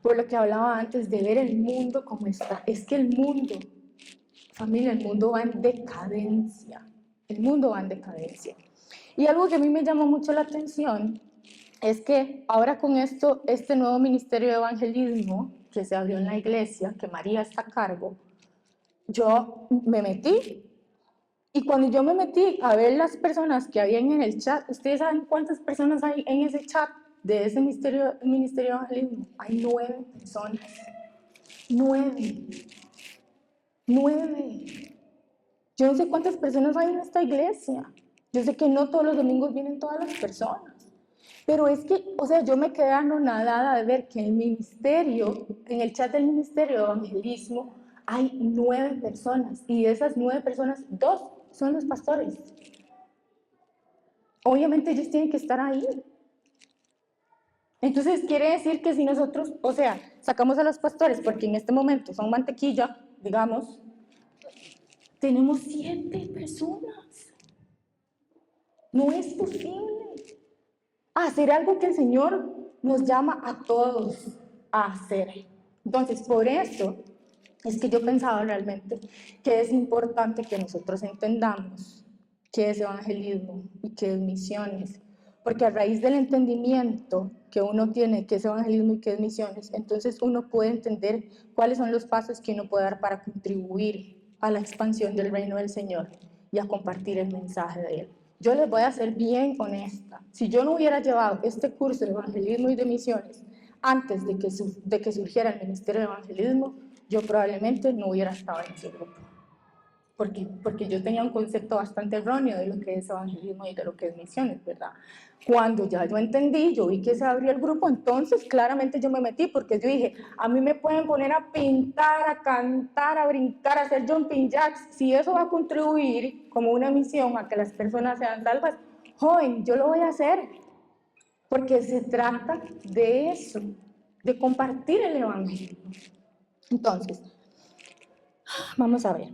por lo que hablaba antes de ver el mundo como está. Es que el mundo, familia, el mundo va en decadencia. El mundo va en decadencia. Y algo que a mí me llamó mucho la atención es que ahora con esto, este nuevo ministerio de evangelismo que se abrió en la iglesia, que María está a cargo, yo me metí. Y cuando yo me metí a ver las personas que habían en el chat, ¿ustedes saben cuántas personas hay en ese chat de ese ministerio de evangelismo? Hay 9 personas. 9. 9. Yo no sé cuántas personas hay en esta iglesia. Yo sé que no todos los domingos vienen todas las personas. Pero es que, o sea, yo me quedé anonadada de ver que en el ministerio, en el chat del ministerio de evangelismo, hay 9 personas. Y de esas 9 personas, 2 son los pastores. Obviamente ellos tienen que estar ahí. Entonces quiere decir que si nosotros, o sea, sacamos a los pastores porque en este momento son mantequilla, digamos, tenemos 7 personas. No es posible hacer algo que el Señor nos llama a todos a hacer. Entonces, por eso es que yo pensaba realmente que es importante que nosotros entendamos qué es evangelismo y qué es misiones. Porque a raíz del entendimiento que uno tiene qué es evangelismo y qué es misiones, entonces uno puede entender cuáles son los pasos que uno puede dar para contribuir a la expansión del reino del Señor y a compartir el mensaje de Él. Yo les voy a ser bien honesta. Si yo no hubiera llevado este curso de evangelismo y de misiones antes de que surgiera el ministerio de evangelismo, yo probablemente no hubiera estado en ese grupo. Porque yo tenía un concepto bastante erróneo de lo que es evangelismo y de lo que es misiones, ¿verdad? Cuando ya yo entendí, yo vi que se abrió el grupo, entonces claramente yo me metí, porque yo dije, a mí me pueden poner a pintar, a cantar, a brincar, a hacer jumping jacks, si eso va a contribuir como una misión a que las personas sean salvas, joven, yo lo voy a hacer, porque se trata de eso, de compartir el evangelio. Entonces, vamos a ver.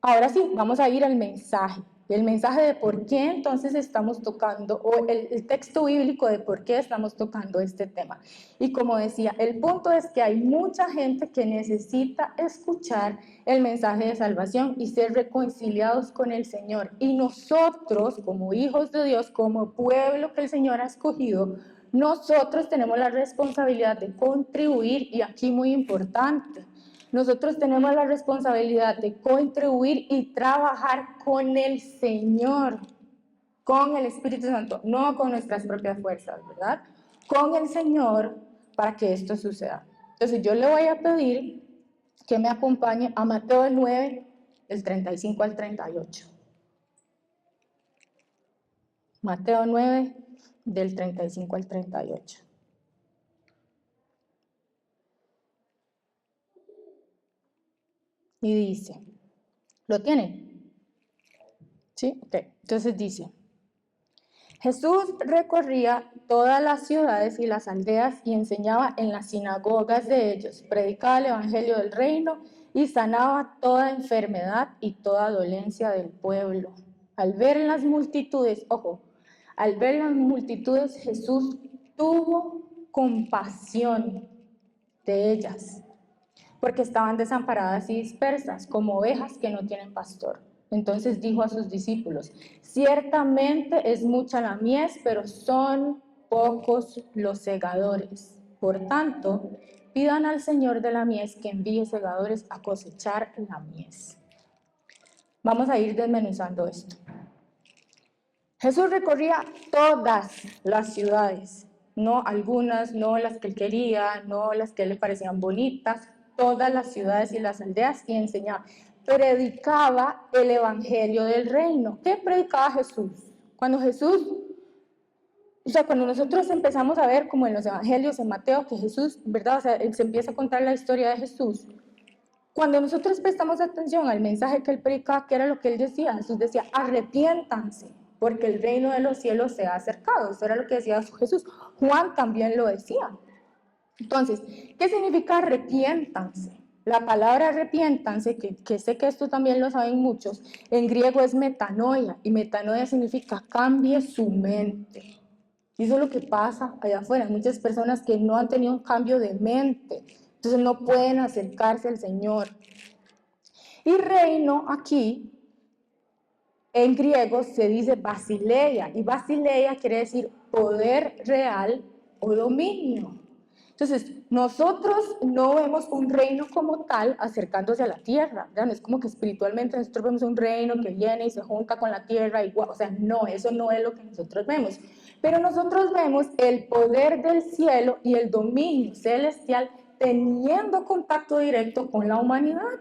Ahora sí, vamos a ir al mensaje. El mensaje de por qué entonces estamos tocando, o el texto bíblico de por qué estamos tocando este tema. Y como decía, el punto es que hay mucha gente que necesita escuchar el mensaje de salvación y ser reconciliados con el Señor. Y nosotros, como hijos de Dios, como pueblo que el Señor ha escogido, nosotros tenemos la responsabilidad de contribuir, y aquí muy importante, nosotros tenemos la responsabilidad de contribuir y trabajar con el Señor, con el Espíritu Santo, no con nuestras propias fuerzas, ¿verdad? Con el Señor para que esto suceda. Entonces yo le voy a pedir que me acompañe a Mateo 9, del 35 al 38. Mateo 9, del 35 al 38. Y dice, ¿lo tienen? ¿Sí? Ok. Entonces dice, Jesús recorría todas las ciudades y las aldeas y enseñaba en las sinagogas de ellos, predicaba el evangelio del reino y sanaba toda enfermedad y toda dolencia del pueblo. Al ver las multitudes, ojo, al ver las multitudes, Jesús tuvo compasión de ellas, porque estaban desamparadas y dispersas, como ovejas que no tienen pastor. Entonces dijo a sus discípulos, ciertamente es mucha la mies, pero son pocos los segadores. Por tanto, pidan al Señor de la mies que envíe segadores a cosechar la mies. Vamos a ir desmenuzando esto. Jesús recorría todas las ciudades, no algunas, no las que él quería, no las que le parecían bonitas, todas las ciudades y las aldeas, y enseñaba. Predicaba el evangelio del reino. ¿Qué predicaba Jesús? Cuando Jesús, o sea, cuando nosotros empezamos a ver como en los evangelios, en Mateo, que Jesús, ¿verdad? O sea, se empieza a contar la historia de Jesús. Cuando nosotros prestamos atención al mensaje que él predicaba, ¿qué era lo que él decía? Jesús decía, arrepiéntanse, porque el reino de los cielos se ha acercado. Eso era lo que decía Jesús. Juan también lo decía. Entonces, ¿qué significa arrepiéntanse? La palabra arrepiéntanse, que sé que esto también lo saben muchos, en griego es metanoia, y metanoia significa cambie su mente. Y eso es lo que pasa allá afuera. Hay muchas personas que no han tenido un cambio de mente, entonces no pueden acercarse al Señor. Y reino aquí, en griego se dice basileia, y basileia quiere decir poder real o dominio. Entonces, nosotros no vemos un reino como tal acercándose a la tierra, ¿verdad? No es como que espiritualmente nosotros vemos un reino que viene y se junta con la tierra, igual, o sea, no, eso no es lo que nosotros vemos. Pero nosotros vemos el poder del cielo y el dominio celestial teniendo contacto directo con la humanidad.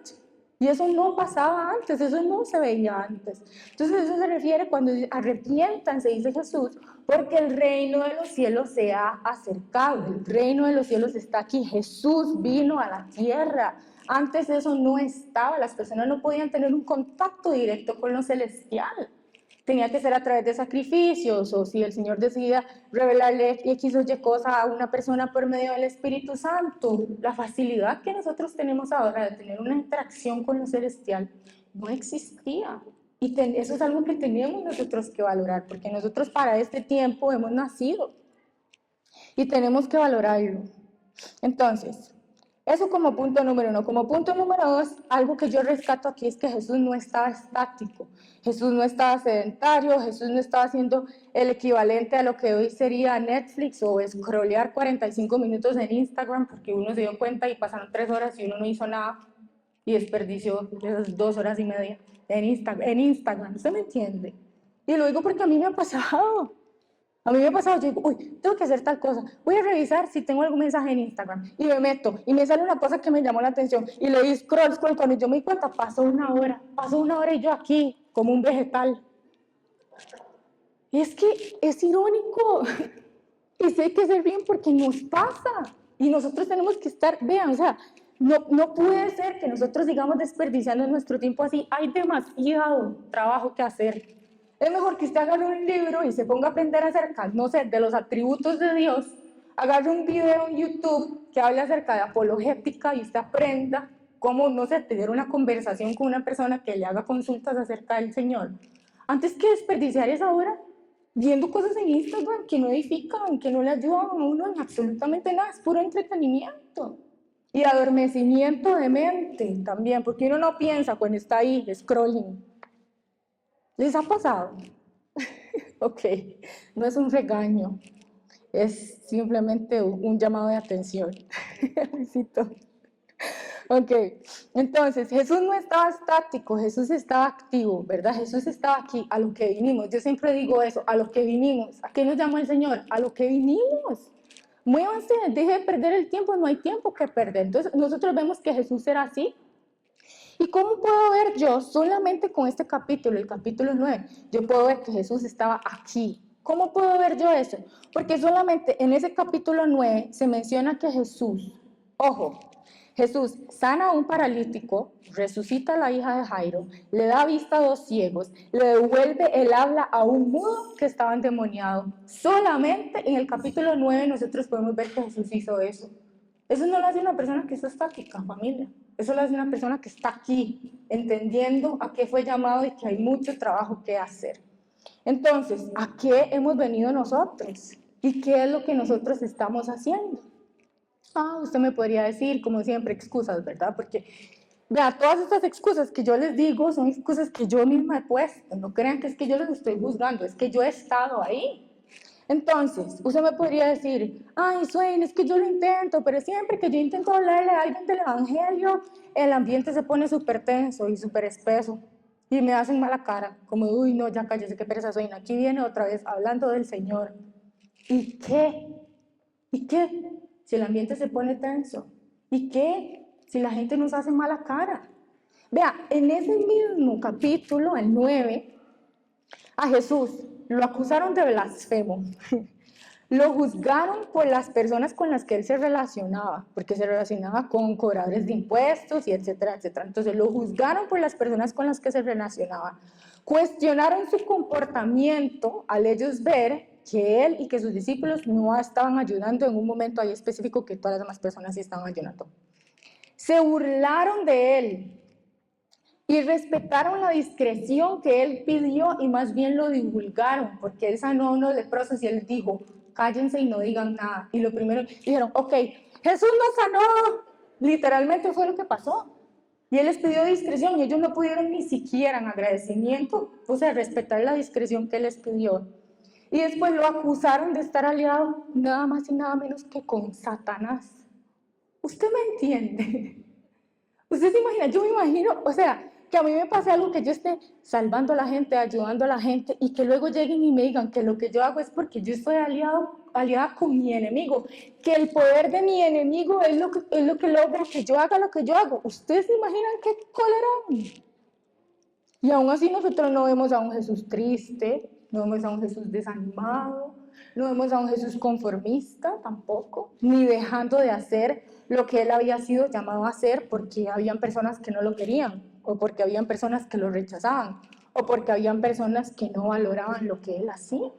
Y eso no pasaba antes, eso no se veía antes. Entonces eso se refiere cuando arrepiéntanse, dice Jesús, porque el reino de los cielos se ha acercado, el reino de los cielos está aquí, Jesús vino a la tierra. Antes eso no estaba, las personas no podían tener un contacto directo con lo celestial. Tenía que ser a través de sacrificios, o si el Señor decidía revelarle X o Y cosa a una persona por medio del Espíritu Santo. La facilidad que nosotros tenemos ahora de tener una interacción con lo celestial no existía. Y eso es algo que tenemos nosotros que valorar, porque nosotros para este tiempo hemos nacido y tenemos que valorarlo. Entonces, eso como punto número uno. Como punto número dos, algo que yo rescato aquí es que Jesús no estaba estático, Jesús no estaba sedentario, Jesús no estaba haciendo el equivalente a lo que hoy sería Netflix o scrollear 45 minutos en Instagram, porque uno se dio cuenta y pasaron 3 horas y uno no hizo nada y desperdició esas 2 horas y media en Instagram. ¿Usted me entiende? Y lo digo porque a mí me ha pasado. A mí me ha pasado, yo digo, uy, tengo que hacer tal cosa, voy a revisar si tengo algún mensaje en Instagram, y me meto, y me sale una cosa que me llamó la atención, y le di scroll, cuando yo me di cuenta, pasó una hora y yo aquí, como un vegetal. Y es que es irónico, y sé que es bien porque nos pasa, y nosotros tenemos que estar, vean, o sea, no puede ser que nosotros sigamos desperdiciando nuestro tiempo así, hay demasiado trabajo que hacer. Es mejor que usted agarre un libro y se ponga a aprender acerca, no sé, de los atributos de Dios, agarre un video en YouTube que hable acerca de apologética y usted aprenda cómo, no sé, tener una conversación con una persona que le haga consultas acerca del Señor. Antes que desperdiciar esa hora viendo cosas en Instagram que no edifican, que no le ayudan a uno en absolutamente nada, es puro entretenimiento. Y adormecimiento de mente también, porque uno no piensa cuando está ahí scrolling. ¿Les ha pasado? Ok, no es un regaño, es simplemente un llamado de atención. Ok, entonces Jesús no estaba estático, Jesús estaba activo, ¿verdad? Jesús estaba aquí, a lo que vinimos. Yo siempre digo eso, a lo que vinimos. ¿A qué nos llamó el Señor? A lo que vinimos. Muévanse, deje de perder el tiempo, no hay tiempo que perder. Entonces nosotros vemos que Jesús era así. ¿Y cómo puedo ver yo solamente con este capítulo, el capítulo 9? Yo puedo ver que Jesús estaba aquí. ¿Cómo puedo ver yo eso? Porque solamente en ese capítulo 9 se menciona que Jesús, ojo, Jesús sana a un paralítico, resucita a la hija de Jairo, le da vista a 2 ciegos, le devuelve el habla a un mudo que estaba endemoniado. Solamente en el capítulo 9 nosotros podemos ver que Jesús hizo eso. Eso no lo hace una persona que está estática, familia. Eso lo hace una persona que está aquí, entendiendo a qué fue llamado y que hay mucho trabajo que hacer. Entonces, ¿a qué hemos venido nosotros? ¿Y qué es lo que nosotros estamos haciendo? Usted me podría decir, como siempre, excusas, ¿verdad? Porque, vea, todas estas excusas que yo les digo son excusas que yo misma he puesto. No crean que es que yo les estoy juzgando, es que yo he estado ahí. Entonces, usted me podría decir, ay, Swain, es que yo lo intento, pero siempre que yo intento hablarle a alguien del Evangelio, el ambiente se pone súper tenso y súper espeso. Y me hacen mala cara, como, uy, no, ya cállese, qué pereza, Swain, aquí viene otra vez hablando del Señor. ¿Y qué? ¿Y qué? Si el ambiente se pone tenso. ¿Y qué? Si la gente nos hace mala cara. Vea, en ese mismo capítulo, el 9, a Jesús lo acusaron de blasfemo. Lo juzgaron por las personas con las que él se relacionaba, porque se relacionaba con cobradores de impuestos y etcétera, etcétera. Entonces lo juzgaron por las personas con las que se relacionaba. Cuestionaron su comportamiento al ellos ver que él y que sus discípulos no estaban ayudando en un momento ahí específico que todas las demás personas sí estaban ayudando. Se burlaron de él y respetaron la discreción que él pidió y más bien lo divulgaron, porque él sanó a unos leprosos y él dijo, cállense y no digan nada. Y lo primero, dijeron, ok, Jesús nos sanó. Literalmente fue lo que pasó. Y él les pidió discreción y ellos no pudieron ni siquiera en agradecimiento, o sea, respetar la discreción que él les pidió. Y después lo acusaron de estar aliado nada más y nada menos que con Satanás. ¿Usted me entiende? ¿Usted se imagina? Yo me imagino, o sea, que a mí me pase algo, que yo esté salvando a la gente, ayudando a la gente y que luego lleguen y me digan que lo que yo hago es porque yo estoy aliado aliada con mi enemigo, que el poder de mi enemigo es lo que logra que yo haga lo que yo hago. ¿Ustedes se imaginan qué cólera? Y aún así nosotros no vemos a un Jesús triste, no vemos a un Jesús desanimado, no vemos a un Jesús conformista tampoco, ni dejando de hacer lo que él había sido llamado a hacer porque habían personas que no lo querían, o porque habían personas que lo rechazaban, o porque habían personas que no valoraban lo que él hacía.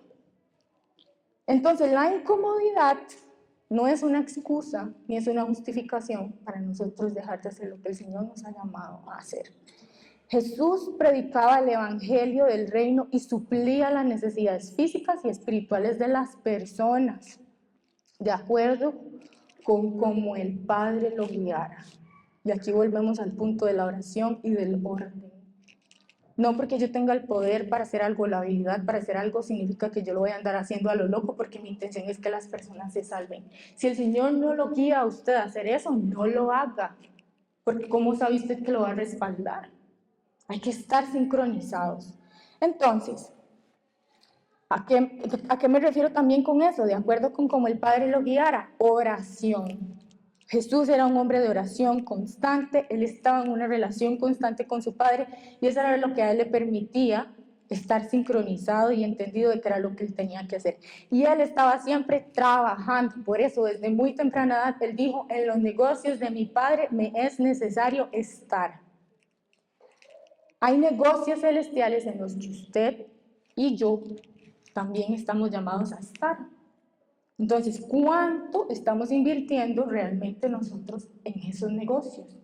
Entonces la incomodidad no es una excusa ni es una justificación para nosotros dejar de hacer lo que el Señor nos ha llamado a hacer. Jesús predicaba el evangelio del reino y suplía las necesidades físicas y espirituales de las personas, de acuerdo con cómo el Padre lo guiara. Y aquí volvemos al punto de la oración y del orden. No porque yo tenga el poder para hacer algo, la habilidad para hacer algo, significa que yo lo voy a andar haciendo a lo loco, porque mi intención es que las personas se salven. Si el Señor no lo guía a usted a hacer eso, no lo haga, porque ¿cómo sabe usted que lo va a respaldar? Hay que estar sincronizados. Entonces, ¿a qué me refiero también con eso? De acuerdo con cómo el Padre lo guiara, oración. Jesús era un hombre de oración constante, él estaba en una relación constante con su Padre y eso era lo que a él le permitía estar sincronizado y entendido de que era lo que él tenía que hacer. Y él estaba siempre trabajando, por eso desde muy temprana edad él dijo, en los negocios de mi Padre me es necesario estar. Hay negocios celestiales en los que usted y yo también estamos llamados a estar. Entonces, ¿cuánto estamos invirtiendo realmente nosotros en esos negocios?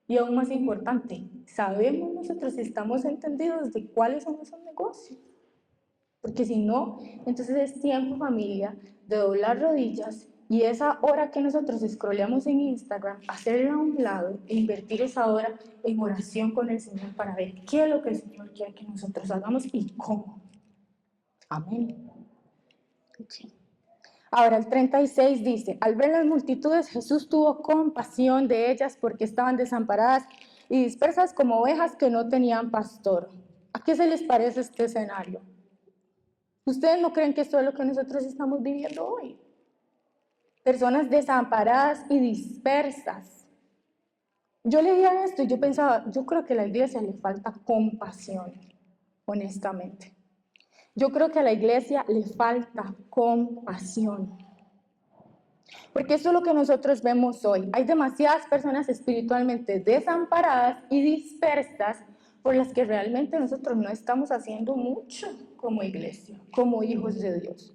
Y aún más importante, ¿sabemos nosotros si estamos entendidos de cuáles son esos negocios? Porque si no, entonces es tiempo, familia, de doblar rodillas y esa hora que nosotros scrolleamos en Instagram, hacerla a un lado e invertir esa hora en oración con el Señor para ver qué es lo que el Señor quiere que nosotros hagamos y cómo. Amén. Okay. Ahora el 36 dice, al ver las multitudes, Jesús tuvo compasión de ellas porque estaban desamparadas y dispersas como ovejas que no tenían pastor. ¿A qué se les parece este escenario? ¿Ustedes no creen que esto es lo que nosotros estamos viviendo hoy? Personas desamparadas y dispersas. Yo leía esto y yo pensaba, yo creo que a la iglesia le falta compasión, honestamente. Yo creo que a la iglesia le falta compasión. Porque eso es lo que nosotros vemos hoy. Hay demasiadas personas espiritualmente desamparadas y dispersas por las que realmente nosotros no estamos haciendo mucho como iglesia, como hijos de Dios.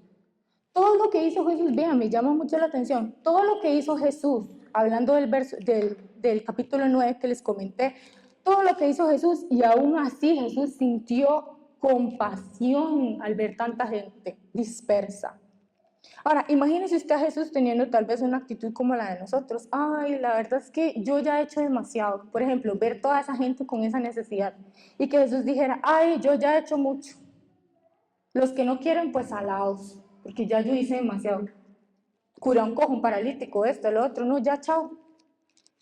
Todo lo que hizo Jesús, vean, me llama mucho la atención, todo lo que hizo Jesús, hablando del capítulo 9 que les comenté, todo lo que hizo Jesús y aún así Jesús sintió compasión al ver tanta gente dispersa. Ahora, imagínese usted a Jesús teniendo tal vez una actitud como la de nosotros. Ay, la verdad es que yo ya he hecho demasiado. Por ejemplo, ver toda esa gente con esa necesidad y que Jesús dijera, ay, yo ya he hecho mucho. Los que no quieren, pues alaos, porque ya yo hice demasiado. Cura un cojo, un paralítico, esto, lo otro, no, ya chao.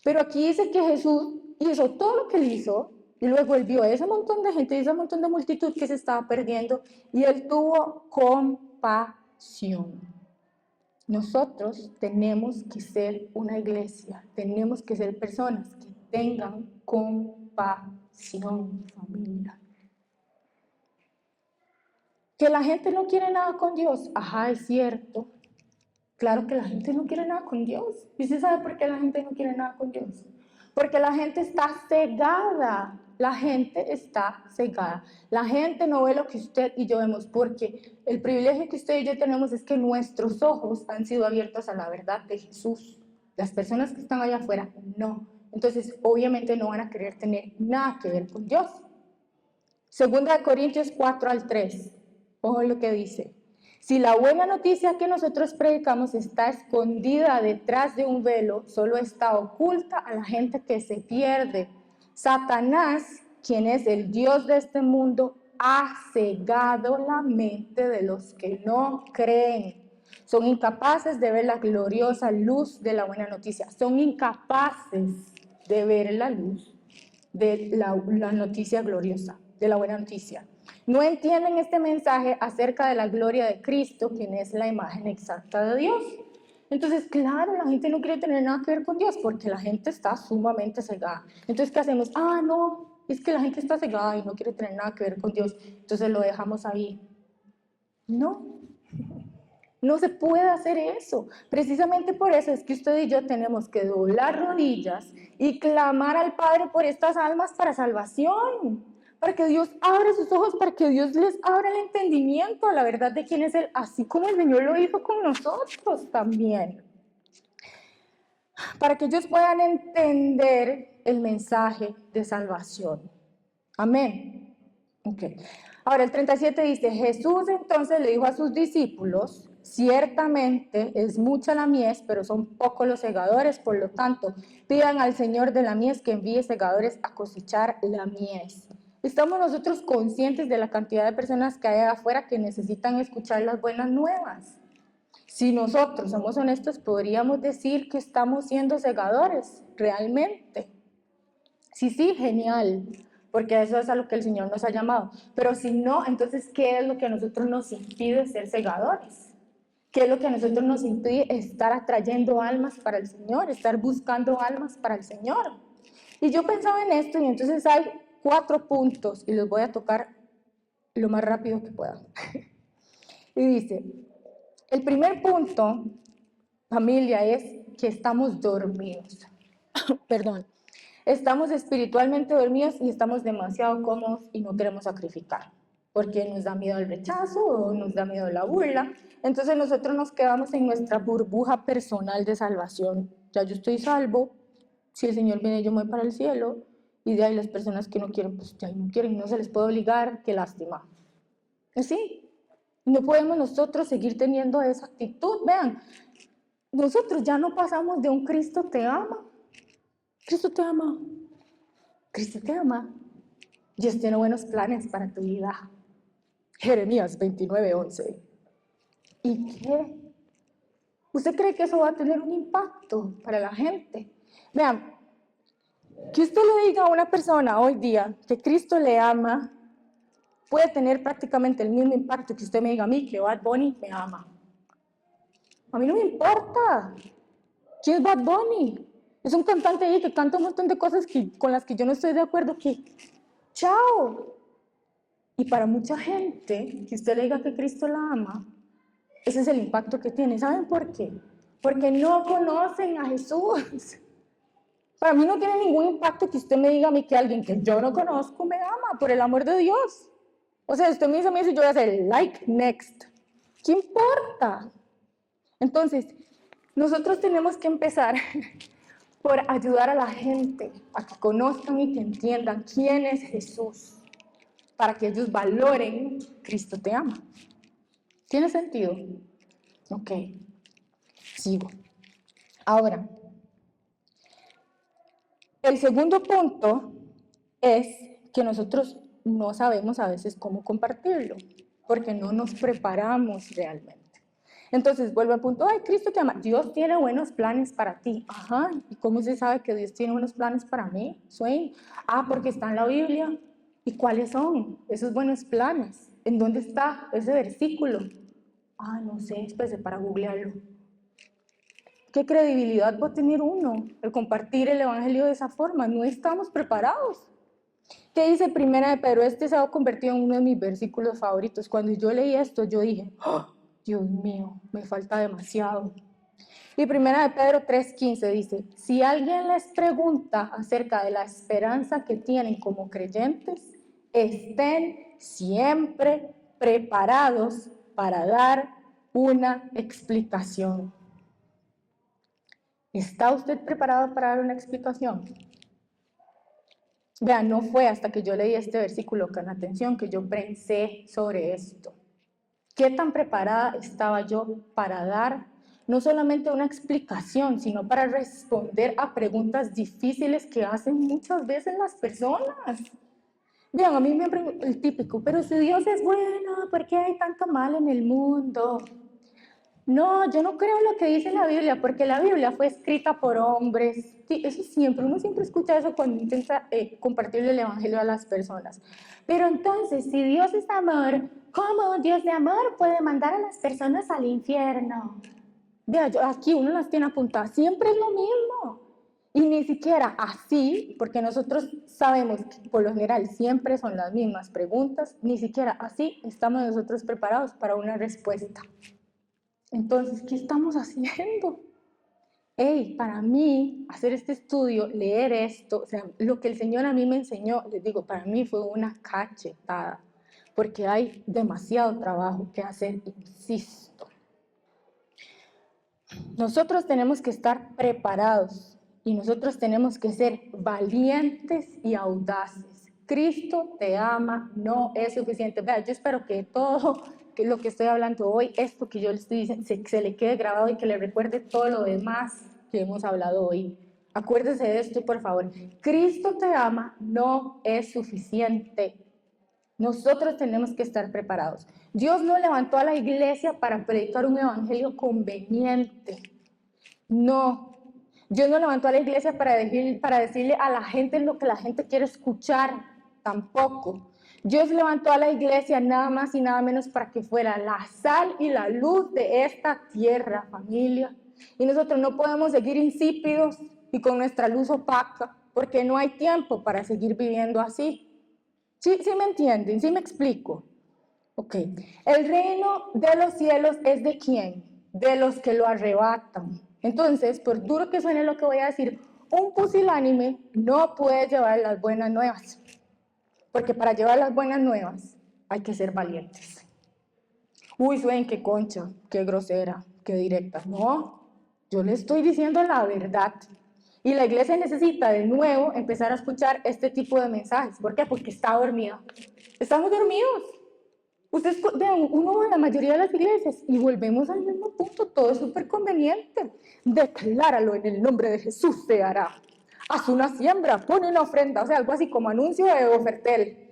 Pero aquí dice que Jesús hizo todo lo que él hizo y luego él vio a ese montón de gente, ese montón de multitud que se estaba perdiendo y él tuvo compasión. Nosotros tenemos que ser una iglesia, tenemos que ser personas que tengan compasión, familia. Que la gente no quiere nada con Dios, ajá, es cierto. Claro que la gente no quiere nada con Dios. ¿Y usted sabe por qué la gente no quiere nada con Dios? Porque la gente está cegada. La gente está cegada. La gente no ve lo que usted y yo vemos, porque el privilegio que usted y yo tenemos es que nuestros ojos han sido abiertos a la verdad de Jesús. Las personas que están allá afuera, no. Entonces, obviamente no van a querer tener nada que ver con Dios. Segunda de Corintios 4 al 3. Ojo lo que dice. Si la buena noticia que nosotros predicamos está escondida detrás de un velo, solo está oculta a la gente que se pierde. Satanás, quien es el Dios de este mundo, ha cegado la mente de los que no creen. Son incapaces de ver la gloriosa luz de la buena noticia. Son incapaces de ver la luz de la noticia gloriosa, de la buena noticia. No entienden este mensaje acerca de la gloria de Cristo, quien es la imagen exacta de Dios. Entonces, claro, la gente no quiere tener nada que ver con Dios porque la gente está sumamente cegada. Entonces, ¿qué hacemos? Ah, no, es que la gente está cegada y no quiere tener nada que ver con Dios. Entonces lo dejamos ahí. No, no se puede hacer eso. Precisamente por eso es que usted y yo tenemos que doblar rodillas y clamar al Padre por estas almas para salvación, para que Dios abra sus ojos, para que Dios les abra el entendimiento a la verdad de quién es Él, así como el Señor lo hizo con nosotros también. Para que ellos puedan entender el mensaje de salvación. Amén. Okay. Ahora el 37 dice, Jesús entonces le dijo a sus discípulos, ciertamente es mucha la mies, pero son pocos los segadores, por lo tanto, pidan al Señor de la mies que envíe segadores a cosechar la mies. ¿Estamos nosotros conscientes de la cantidad de personas que hay afuera que necesitan escuchar las buenas nuevas? Si nosotros somos honestos, podríamos decir que estamos siendo segadores, realmente. Sí, genial, porque eso es a lo que el Señor nos ha llamado. Pero si no, entonces, ¿qué es lo que a nosotros nos impide ser segadores? ¿Qué es lo que a nosotros nos impide estar atrayendo almas para el Señor, estar buscando almas para el Señor? Y yo pensaba en esto y entonces hay 4 puntos y los voy a tocar lo más rápido que pueda. Y dice, el primer punto, familia, es que estamos dormidos. Perdón. Estamos espiritualmente dormidos y estamos demasiado cómodos y no queremos sacrificar, porque nos da miedo el rechazo o nos da miedo la burla. Entonces nosotros nos quedamos en nuestra burbuja personal de salvación. Ya yo estoy salvo, si el Señor viene yo me voy para el cielo, y de ahí las personas que no quieren, pues ya no quieren, no se les puede obligar, qué lástima. Así, no podemos nosotros seguir teniendo esa actitud. Vean, nosotros ya no pasamos de un Cristo te ama. Cristo te ama. Cristo te ama. Dios tiene buenos planes para tu vida. Jeremías 29:11. ¿Y qué? ¿Usted cree que eso va a tener un impacto para la gente? Vean, que usted le diga a una persona hoy día que Cristo le ama, puede tener prácticamente el mismo impacto que usted me diga a mí que Bad Bunny me ama. A mí no me importa. ¿Quién es Bad Bunny? Es un cantante ahí que canta un montón de cosas con las que yo no estoy de acuerdo. ¡Chao! Y para mucha gente, que usted le diga que Cristo la ama, ese es el impacto que tiene. ¿Saben por qué? Porque no conocen a Jesús. Para mí no tiene ningún impacto que usted me diga a mí que alguien que yo no conozco me ama, por el amor de Dios. O sea, usted me dice a mí eso, yo voy a hacer like next. ¿Qué importa? Entonces, nosotros tenemos que empezar por ayudar a la gente a que conozcan y que entiendan quién es Jesús, para que ellos valoren Cristo te ama. ¿Tiene sentido? Ok, sigo. Ahora, el segundo punto es que nosotros no sabemos a veces cómo compartirlo, porque no nos preparamos realmente. Entonces, vuelvo al punto, ay, Cristo te ama. Dios tiene buenos planes para ti. Ajá, ¿y cómo se sabe que Dios tiene buenos planes para mí? Soy, porque está en la Biblia. ¿Y cuáles son esos buenos planes? ¿En dónde está ese versículo? No sé, espérese para googlearlo. ¿Qué credibilidad va a tener uno el compartir el evangelio de esa forma? No estamos preparados. ¿Qué dice Primera de Pedro? Este se ha convertido en uno de mis versículos favoritos. Cuando yo leí esto, yo dije, ¡oh, Dios mío, me falta demasiado! Y Primera de Pedro 3:15 dice, si alguien les pregunta acerca de la esperanza que tienen como creyentes, estén siempre preparados para dar una explicación. ¿Está usted preparado para dar una explicación? Vean, no fue hasta que yo leí este versículo con atención que yo pensé sobre esto. ¿Qué tan preparada estaba yo para dar no solamente una explicación, sino para responder a preguntas difíciles que hacen muchas veces las personas? Vean, a mí me preguntan el típico, pero si Dios es bueno, ¿por qué hay tanto mal en el mundo? No, yo no creo en lo que dice la Biblia, porque la Biblia fue escrita por hombres. Sí, eso siempre, uno siempre escucha eso cuando intenta compartirle el Evangelio a las personas. Pero entonces, si Dios es amor, ¿cómo Dios de amor puede mandar a las personas al infierno? Vea, aquí uno las tiene apuntadas, siempre es lo mismo. Y ni siquiera así, porque nosotros sabemos que por lo general siempre son las mismas preguntas, ni siquiera así estamos nosotros preparados para una respuesta. Entonces, ¿qué estamos haciendo? Hey, para mí, hacer este estudio, leer esto, o sea, lo que el Señor a mí me enseñó, les digo, para mí fue una cachetada, porque hay demasiado trabajo que hacer, insisto. Nosotros tenemos que estar preparados y nosotros tenemos que ser valientes y audaces. Cristo te ama, no es suficiente. Vea, yo espero que todo lo que estoy hablando hoy, esto que yo le estoy diciendo, se le quede grabado y que le recuerde todo lo demás que hemos hablado hoy. Acuérdese de esto, por favor. Cristo te ama, no es suficiente. Nosotros tenemos que estar preparados. Dios no levantó a la iglesia para predicar un evangelio conveniente. No. Dios no levantó a la iglesia para decirle a la gente lo que la gente quiere escuchar. Tampoco. Dios levantó a la iglesia nada más y nada menos para que fuera la sal y la luz de esta tierra, familia. Y nosotros no podemos seguir insípidos y con nuestra luz opaca, porque no hay tiempo para seguir viviendo así. ¿Sí me entienden? ¿Sí me explico? Ok. El reino de los cielos es ¿de quién? De los que lo arrebatan. Entonces, por duro que suene lo que voy a decir, un pusilánime no puede llevar las buenas nuevas. Porque para llevar las buenas nuevas hay que ser valientes. Uy, Suen, qué concha, qué grosera, qué directa. No, yo le estoy diciendo la verdad. Y la iglesia necesita de nuevo empezar a escuchar este tipo de mensajes. ¿Por qué? Porque está dormida. Estamos dormidos. Ustedes vean, uno va a la mayoría de las iglesias y volvemos al mismo punto. Todo es súper conveniente. Decláralo en el nombre de Jesús se hará. Haz una siembra, pone una ofrenda. O sea, algo así como anuncio de Ofertel.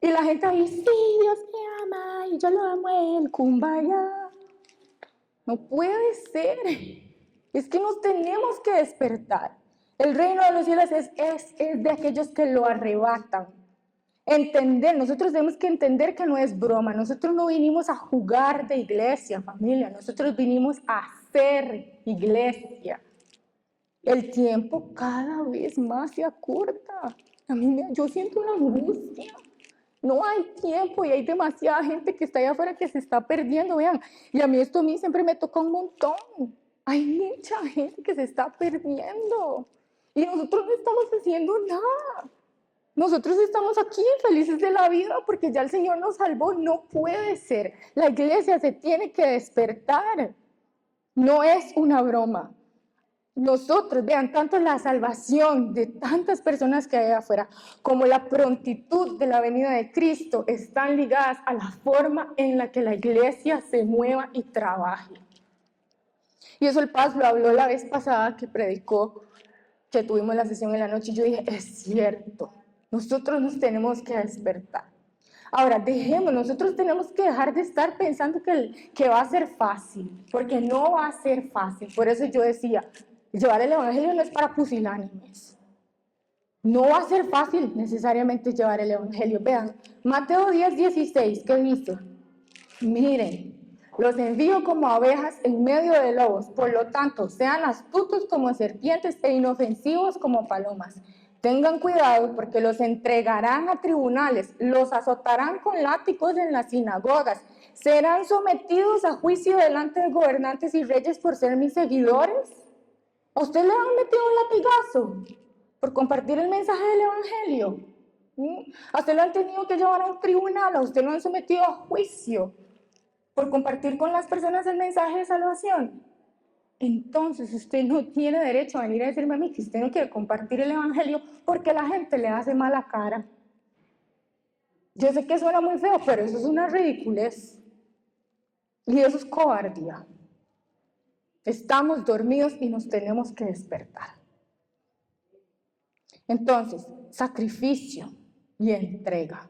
Y la gente ahí, sí, Dios me ama y yo lo amo a él, kumbaya. No puede ser. Es que nos tenemos que despertar. El reino de los cielos es de aquellos que lo arrebatan. Entender, nosotros tenemos que entender que no es broma. Nosotros no vinimos a jugar de iglesia, familia. Nosotros vinimos a hacer iglesia. El tiempo cada vez más se acorta. Yo siento una angustia. No hay tiempo y hay demasiada gente que está allá afuera que se está perdiendo, vean. Y a mí siempre me toca un montón. Hay mucha gente que se está perdiendo. Y nosotros no estamos haciendo nada. Nosotros estamos aquí felices de la vida porque ya el Señor nos salvó. No puede ser. La iglesia se tiene que despertar. No es una broma. Nosotros, vean, tanto la salvación de tantas personas que hay afuera como la prontitud de la venida de Cristo están ligadas a la forma en la que la iglesia se mueva y trabaje. Y eso el Paz lo habló la vez pasada que predicó, que tuvimos la sesión en la noche, y yo dije, es cierto, nosotros nos tenemos que despertar. Ahora, nosotros tenemos que dejar de estar pensando que va a ser fácil, porque no va a ser fácil. Por eso yo decía, llevar el evangelio no es para pusilánimes. No va a ser fácil necesariamente llevar el evangelio. Vean, Mateo 10:16, ¿qué dice? Miren, los envío como abejas en medio de lobos, por lo tanto, sean astutos como serpientes e inofensivos como palomas. Tengan cuidado porque los entregarán a tribunales, los azotarán con látigos en las sinagogas, serán sometidos a juicio delante de gobernantes y reyes por ser mis seguidores. ¿A usted le han metido un latigazo por compartir el mensaje del evangelio? ¿A usted lo han tenido que llevar a un tribunal? ¿A usted lo han sometido a juicio por compartir con las personas el mensaje de salvación? Entonces usted no tiene derecho a venir a decirme a mí que usted no quiere compartir el evangelio porque la gente le hace mala cara. Yo sé que suena muy feo, pero eso es una ridiculez. Y eso es cobardía. Estamos dormidos y nos tenemos que despertar. Entonces, sacrificio y entrega.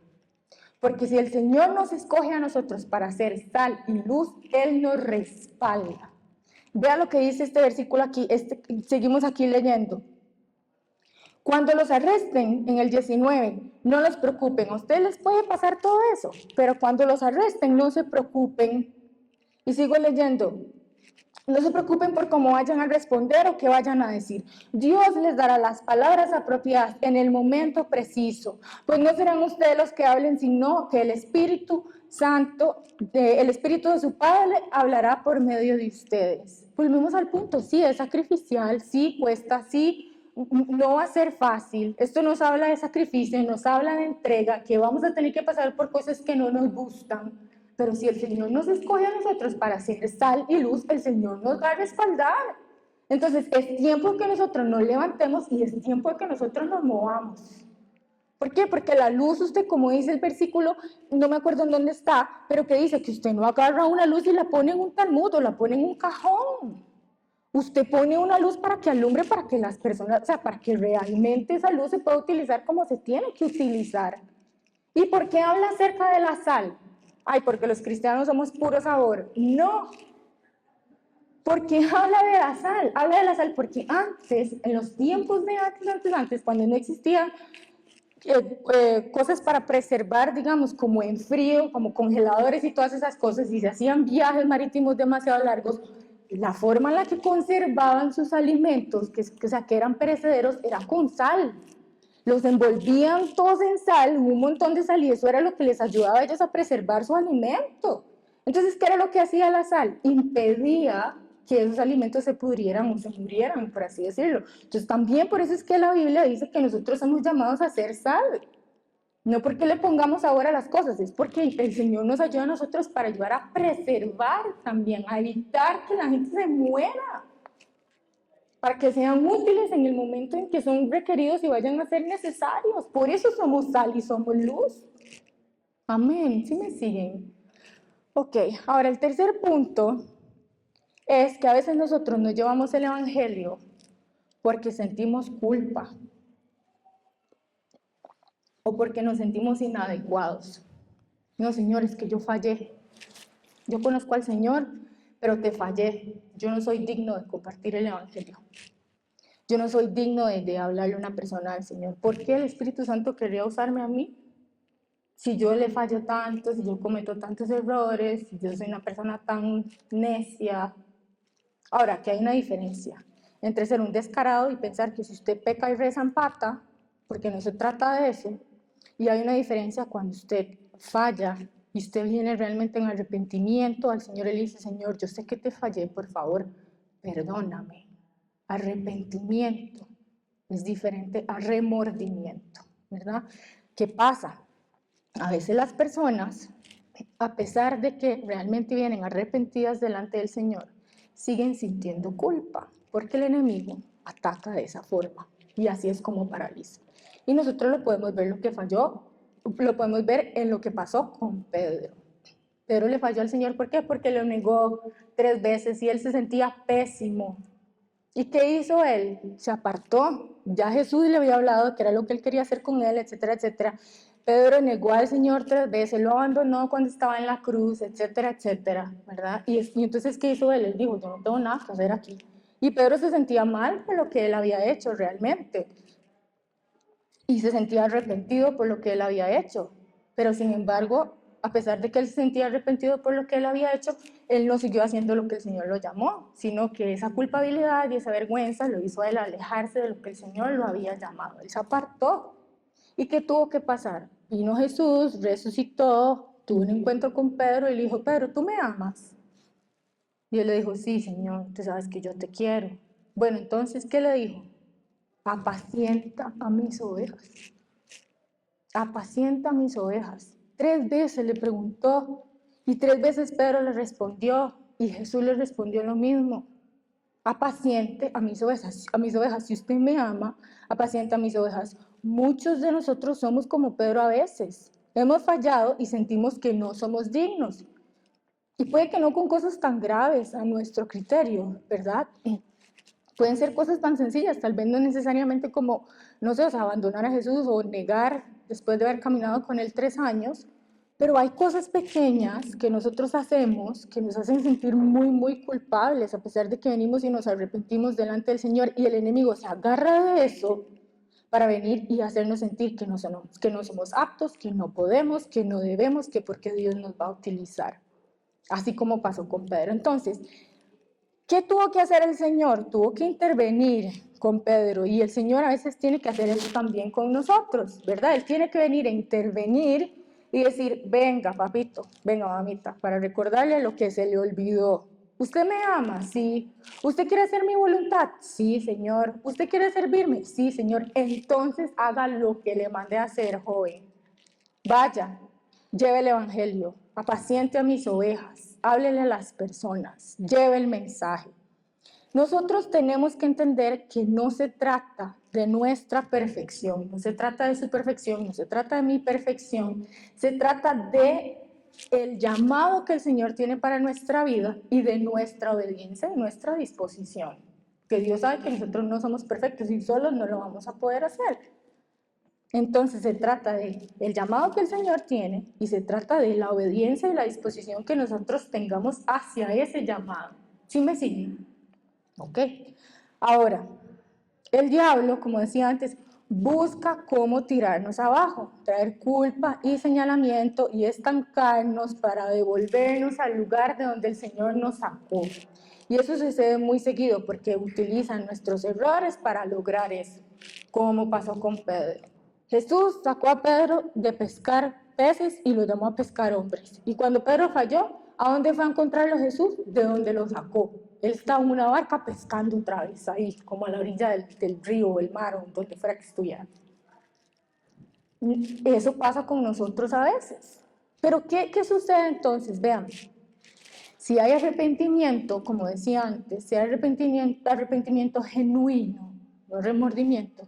Porque si el Señor nos escoge a nosotros para ser sal y luz, Él nos respalda. Vea lo que dice este versículo aquí, seguimos aquí leyendo. Cuando los arresten en el 19, no los preocupen. A ustedes les puede pasar todo eso, pero cuando los arresten, no se preocupen. Y sigo leyendo. No se preocupen por cómo vayan a responder o qué vayan a decir. Dios les dará las palabras apropiadas en el momento preciso. Pues no serán ustedes los que hablen, sino que el Espíritu Santo, el Espíritu de su Padre hablará por medio de ustedes. Volvemos al punto, sí, es sacrificial, sí, cuesta, sí, no va a ser fácil. Esto nos habla de sacrificio, nos habla de entrega, que vamos a tener que pasar por cosas que no nos gustan. Pero si el Señor nos escoge a nosotros para ser sal y luz, el Señor nos va a respaldar. Entonces es tiempo que nosotros nos levantemos y es tiempo que nosotros nos movamos. ¿Por qué? Porque la luz, usted, como dice el versículo, no me acuerdo en dónde está, pero que dice que usted no agarra una luz y la pone en un talmud o la pone en un cajón. Usted pone una luz para que alumbre, para que las personas, o sea, para que realmente esa luz se pueda utilizar como se tiene que utilizar. ¿Y por qué habla acerca de la sal? Ay, porque los cristianos somos puro sabor. No. ¿Por qué habla de la sal? Habla de la sal porque antes, en los tiempos de antes, cuando no existían cosas para preservar, digamos, como en frío, como congeladores y todas esas cosas, y se hacían viajes marítimos demasiado largos, la forma en la que conservaban sus alimentos, que eran perecederos, era con sal. Los envolvían todos en sal, un montón de sal, y eso era lo que les ayudaba a ellos a preservar su alimento. Entonces, ¿qué era lo que hacía la sal? Impedía que esos alimentos se pudrieran o se murieran, por así decirlo. Entonces, también por eso es que la Biblia dice que nosotros somos llamados a hacer sal. No porque le pongamos sabor a las cosas, es porque el Señor nos ayuda a nosotros para ayudar a preservar también, a evitar que la gente se muera, para que sean útiles en el momento en que son requeridos y vayan a ser necesarios. Por eso somos sal y somos luz. Amén, ¿sí me siguen? Ok, ahora el tercer punto es que a veces nosotros nos llevamos el evangelio porque sentimos culpa o porque nos sentimos inadecuados. No, Señor, es que yo fallé. Yo conozco al Señor, pero te fallé. Yo no soy digno de compartir el evangelio. Yo no soy digno de hablarle a una persona al Señor. ¿Por qué el Espíritu Santo querría usarme a mí? Si yo le fallo tanto, si yo cometo tantos errores, si yo soy una persona tan necia. Ahora, que hay una diferencia entre ser un descarado y pensar que si usted peca y reza empata, porque no se trata de eso, y hay una diferencia cuando usted falla y usted viene realmente en arrepentimiento al Señor y le dice, Señor, yo sé que te fallé, por favor, perdóname. Arrepentimiento es diferente a remordimiento, ¿verdad? ¿Qué pasa? A veces las personas, a pesar de que realmente vienen arrepentidas delante del Señor, siguen sintiendo culpa, porque el enemigo ataca de esa forma, y así es como paraliza. Y nosotros lo podemos ver lo que falló, lo podemos ver en lo que pasó con Pedro. Pedro le falló al Señor, ¿por qué? Porque lo negó 3 veces y él se sentía pésimo. ¿Y qué hizo él? Se apartó. Ya Jesús le había hablado que era lo que él quería hacer con él, etcétera, etcétera. Pedro negó al Señor 3 veces, lo abandonó cuando estaba en la cruz, etcétera, etcétera, ¿verdad? Y entonces, ¿qué hizo él? Él dijo, yo no tengo nada que hacer aquí. Y Pedro se sentía mal por lo que él había hecho realmente. Y se sentía arrepentido por lo que él había hecho. Pero sin embargo, a pesar de que él se sentía arrepentido por lo que él había hecho, él no siguió haciendo lo que el Señor lo llamó, sino que esa culpabilidad y esa vergüenza lo hizo a él alejarse de lo que el Señor lo había llamado. Él se apartó. ¿Y qué tuvo que pasar? Vino Jesús, resucitó, tuvo un encuentro con Pedro y le dijo, Pedro, ¿tú me amas? Y él le dijo, sí, Señor, tú sabes que yo te quiero. Bueno, entonces, ¿qué le dijo? Apacienta a mis ovejas. Apacienta a mis ovejas. 3 veces le preguntó y 3 veces Pedro le respondió y Jesús le respondió lo mismo. Apaciente a mis ovejas. A mis ovejas, si usted me ama, apacienta a mis ovejas. Muchos de nosotros somos como Pedro a veces. Hemos fallado y sentimos que no somos dignos. Y puede que no con cosas tan graves a nuestro criterio, ¿verdad? Pueden ser cosas tan sencillas, tal vez no necesariamente como, no sé, o sea, abandonar a Jesús o negar después de haber caminado con él 3 años, Pero hay cosas pequeñas que nosotros hacemos que nos hacen sentir muy, muy culpables, a pesar de que venimos y nos arrepentimos delante del Señor, y el enemigo se agarra de eso para venir y hacernos sentir que no somos aptos, que no podemos, que no debemos, que porque Dios nos va a utilizar. Así como pasó con Pedro. Entonces, ¿qué tuvo que hacer el Señor? Tuvo que intervenir con Pedro, y el Señor a veces tiene que hacer eso también con nosotros, ¿verdad? Él tiene que venir a intervenir y decir, venga papito, venga mamita, para recordarle lo que se le olvidó. ¿Usted me ama? Sí. ¿Usted quiere hacer mi voluntad? Sí, Señor. ¿Usted quiere servirme? Sí, Señor. Entonces haga lo que le mandé a hacer, joven. Vaya, lleve el evangelio, apaciente a mis ovejas, háblele a las personas, lleve el mensaje. Nosotros tenemos que entender que no se trata de nuestra perfección, no se trata de su perfección, no se trata de mi perfección, se trata de el llamado que el Señor tiene para nuestra vida y de nuestra obediencia y nuestra disposición. Que Dios sabe que nosotros no somos perfectos y solos no lo vamos a poder hacer. Entonces se trata de el llamado que el Señor tiene y se trata de la obediencia y la disposición que nosotros tengamos hacia ese llamado. ¿Sí me siguen? Ok. Ahora, el diablo, como decía antes, busca cómo tirarnos abajo, traer culpa y señalamiento y estancarnos para devolvernos al lugar de donde el Señor nos sacó. Y eso sucede muy seguido porque utilizan nuestros errores para lograr eso, como pasó con Pedro. Jesús sacó a Pedro de pescar peces y lo llamó a pescar hombres. Y cuando Pedro falló, ¿a dónde fue a encontrarlo Jesús? De donde lo sacó. Él estaba en una barca pescando otra vez ahí, como a la orilla del río o el mar o donde fuera que estuviera. Eso pasa con nosotros a veces. Pero ¿qué sucede entonces? Vean, si hay arrepentimiento, como decía antes, si hay arrepentimiento genuino, no remordimiento,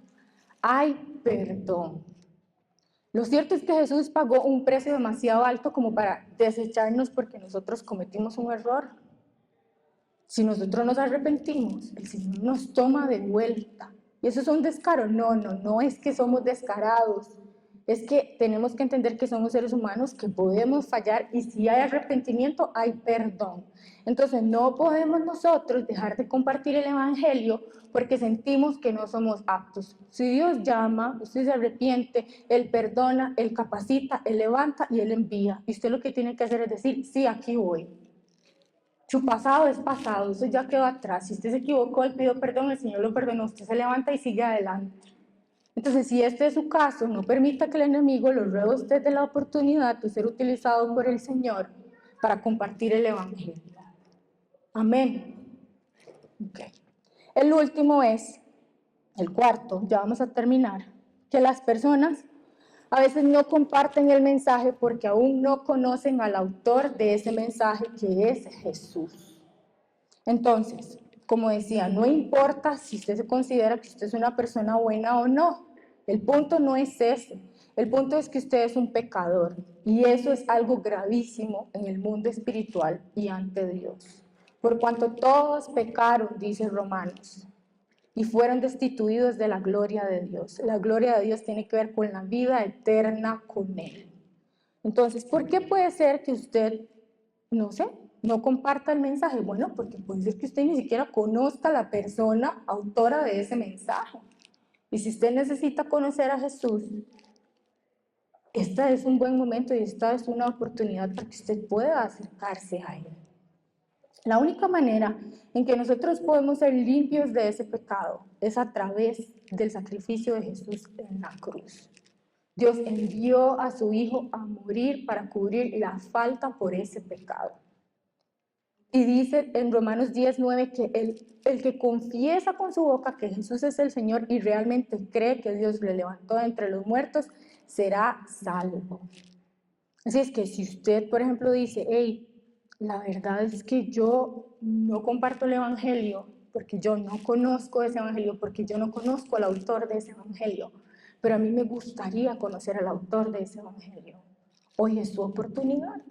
hay perdón. Lo cierto es que Jesús pagó un precio demasiado alto como para desecharnos porque nosotros cometimos un error. Si nosotros nos arrepentimos, el Señor nos toma de vuelta. ¿Y eso es un descaro? No es que somos descarados. Es que tenemos que entender que somos seres humanos, que podemos fallar y si hay arrepentimiento, hay perdón. Entonces no podemos nosotros dejar de compartir el Evangelio porque sentimos que no somos aptos. Si Dios llama, usted se arrepiente, Él perdona, Él capacita, Él levanta y Él envía. Y usted lo que tiene que hacer es decir, sí, aquí voy. Su pasado es pasado, eso ya quedó atrás. Si usted se equivocó, él pidió perdón, el Señor lo perdonó, usted se levanta y sigue adelante. Entonces, si este es su caso, no permita que el enemigo lo robe a usted de la oportunidad de ser utilizado por el Señor para compartir el Evangelio. Amén. Okay. El último es, el cuarto, ya vamos a terminar, que las personas a veces no comparten el mensaje porque aún no conocen al autor de ese mensaje, que es Jesús. Entonces, como decía, no importa si usted se considera que usted es una persona buena o no. El punto no es ese. El punto es que usted es un pecador. Y eso es algo gravísimo en el mundo espiritual y ante Dios. Por cuanto todos pecaron, dice Romanos, y fueron destituidos de la gloria de Dios. La gloria de Dios tiene que ver con la vida eterna con Él. Entonces, ¿por qué puede ser que usted, no sé, no comparta el mensaje? Bueno, porque puede ser que usted ni siquiera conozca a la persona autora de ese mensaje. Y si usted necesita conocer a Jesús, este es un buen momento y esta es una oportunidad para que usted pueda acercarse a Él. La única manera en que nosotros podemos ser limpios de ese pecado es a través del sacrificio de Jesús en la cruz. Dios envió a su Hijo a morir para cubrir la falta por ese pecado. Y dice en Romanos 10:9 que el que confiesa con su boca que Jesús es el Señor y realmente cree que Dios le levantó de entre los muertos, será salvo. Así es que si usted, por ejemplo, dice, hey, la verdad es que yo no comparto el Evangelio porque yo no conozco ese Evangelio, porque yo no conozco al autor de ese Evangelio, pero a mí me gustaría conocer al autor de ese Evangelio. Hoy es su oportunidad.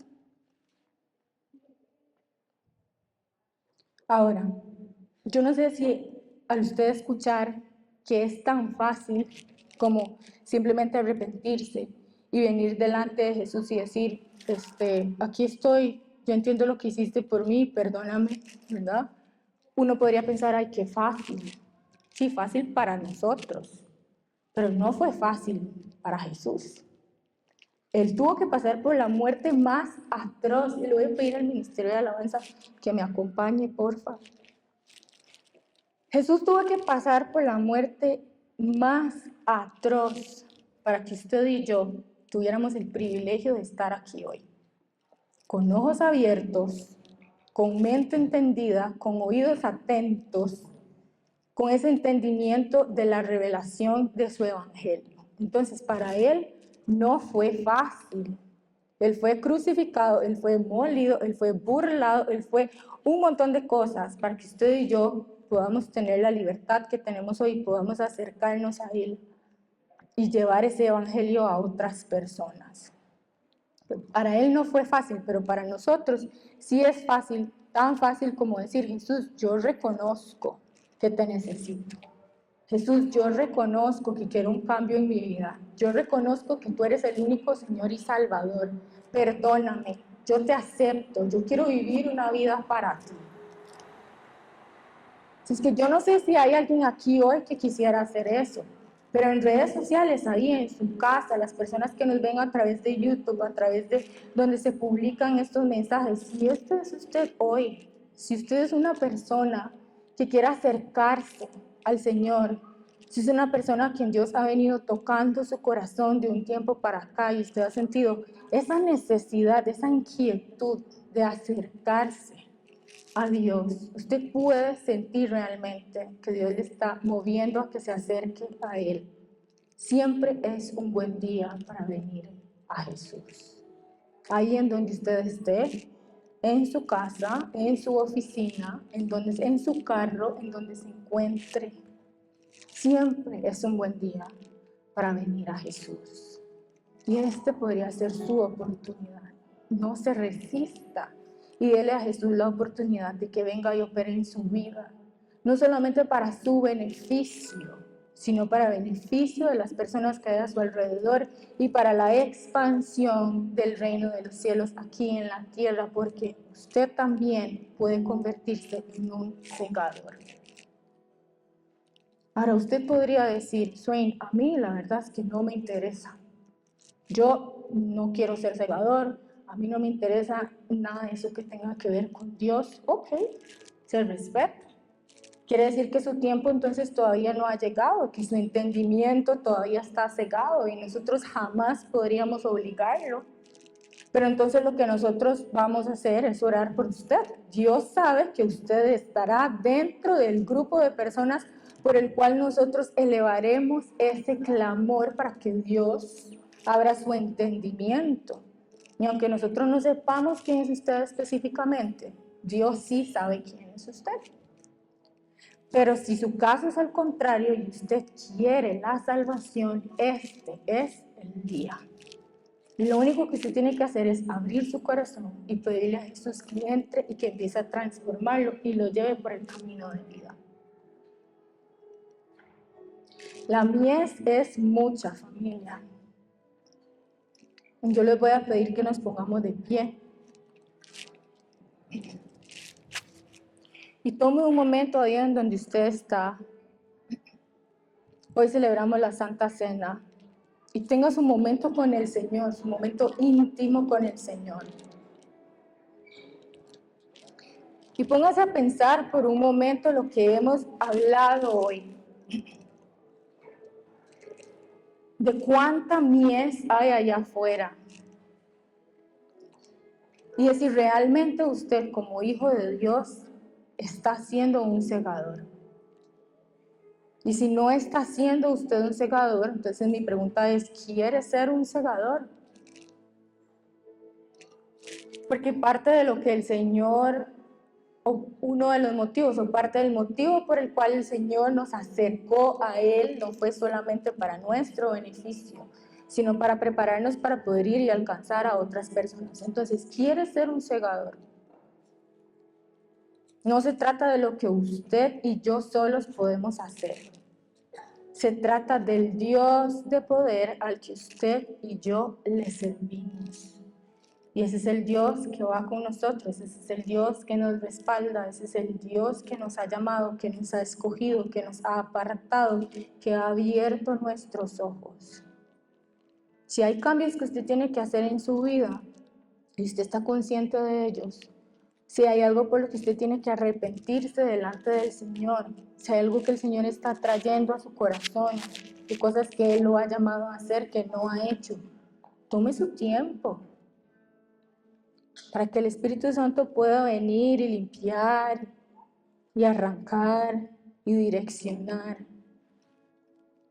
Ahora, yo no sé si al usted escuchar que es tan fácil como simplemente arrepentirse y venir delante de Jesús y decir, aquí estoy, yo entiendo lo que hiciste por mí, perdóname, ¿verdad? Uno podría pensar, ay, qué fácil. Sí, fácil para nosotros, pero no fue fácil para Jesús. Él tuvo que pasar por la muerte más atroz. Y le voy a pedir al Ministerio de Alabanza que me acompañe, porfa. Jesús tuvo que pasar por la muerte más atroz para que usted y yo tuviéramos el privilegio de estar aquí hoy. Con ojos abiertos, con mente entendida, con oídos atentos, con ese entendimiento de la revelación de su evangelio. Entonces, para él no fue fácil. Él fue crucificado, él fue molido, él fue burlado, él fue un montón de cosas para que usted y yo podamos tener la libertad que tenemos hoy, podamos acercarnos a él y llevar ese evangelio a otras personas. Para él no fue fácil, pero para nosotros sí es fácil, tan fácil como decir, Jesús, yo reconozco que te necesito. Jesús, yo reconozco que quiero un cambio en mi vida. Yo reconozco que tú eres el único Señor y Salvador. Perdóname, yo te acepto, yo quiero vivir una vida para ti. Es que yo no sé si hay alguien aquí hoy que quisiera hacer eso, pero en redes sociales, ahí en su casa, las personas que nos ven a través de YouTube, a través de donde se publican estos mensajes, si este es usted hoy, si usted es una persona que quiera acercarse al Señor, si es una persona a quien Dios ha venido tocando su corazón de un tiempo para acá y usted ha sentido esa necesidad, esa inquietud de acercarse a Dios, usted puede sentir realmente que Dios le está moviendo a que se acerque a Él. Siempre es un buen día para venir a Jesús. Ahí en donde usted esté, en su casa, en su oficina, en su carro, en donde se encuentre, siempre es un buen día para venir a Jesús. Y este podría ser su oportunidad. No se resista y dele a Jesús la oportunidad de que venga y opere en su vida. No solamente para su beneficio, sino para beneficio de las personas que hay a su alrededor y para la expansión del reino de los cielos aquí en la tierra, porque usted también puede convertirse en un segador. Ahora, usted podría decir, Swain, a mí la verdad es que no me interesa. Yo no quiero ser segador, a mí no me interesa nada de eso que tenga que ver con Dios. Ok, se respeta. Quiere decir que su tiempo entonces todavía no ha llegado, que su entendimiento todavía está cegado y nosotros jamás podríamos obligarlo. Pero entonces lo que nosotros vamos a hacer es orar por usted. Dios sabe que usted estará dentro del grupo de personas por el cual nosotros elevaremos ese clamor para que Dios abra su entendimiento. Y aunque nosotros no sepamos quién es usted específicamente, Dios sí sabe quién es usted. Pero si su caso es al contrario y usted quiere la salvación, este es el día. Lo único que usted tiene que hacer es abrir su corazón y pedirle a Jesús que entre y que empiece a transformarlo y lo lleve por el camino de vida. La mies es mucha, familia. Yo les voy a pedir que nos pongamos de pie. Y tome un momento ahí en donde usted está. Hoy celebramos la Santa Cena. Y tenga su momento con el Señor, su momento íntimo con el Señor. Y póngase a pensar por un momento lo que hemos hablado hoy. De cuánta mies hay allá afuera. Y de si realmente usted como hijo de Dios está siendo un segador. Y si no está siendo usted un segador, entonces mi pregunta es, ¿quiere ser un segador? Porque parte de lo que el Señor, o uno de los motivos, o parte del motivo por el cual el Señor nos acercó a Él, no fue solamente para nuestro beneficio, sino para prepararnos para poder ir y alcanzar a otras personas. Entonces, ¿quiere ser un segador? No se trata de lo que usted y yo solos podemos hacer. Se trata del Dios de poder al que usted y yo le servimos. Y ese es el Dios que va con nosotros, ese es el Dios que nos respalda, ese es el Dios que nos ha llamado, que nos ha escogido, que nos ha apartado, que ha abierto nuestros ojos. Si hay cambios que usted tiene que hacer en su vida y usted está consciente de ellos, si hay algo por lo que usted tiene que arrepentirse delante del Señor, si hay algo que el Señor está trayendo a su corazón, y cosas que Él lo ha llamado a hacer que no ha hecho, tome su tiempo para que el Espíritu Santo pueda venir y limpiar y arrancar y direccionar.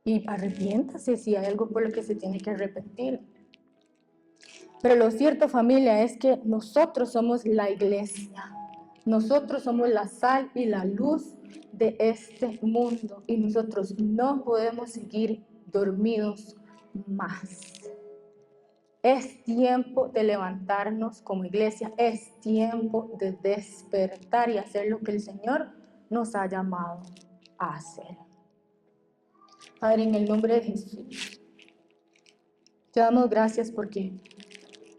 Y arrepiéntase si hay algo por lo que se tiene que arrepentir. Pero lo cierto, familia, es que nosotros somos la iglesia. Nosotros somos la sal y la luz de este mundo. Y nosotros no podemos seguir dormidos más. Es tiempo de levantarnos como iglesia. Es tiempo de despertar y hacer lo que el Señor nos ha llamado a hacer. Padre, en el nombre de Jesús, te damos gracias porque,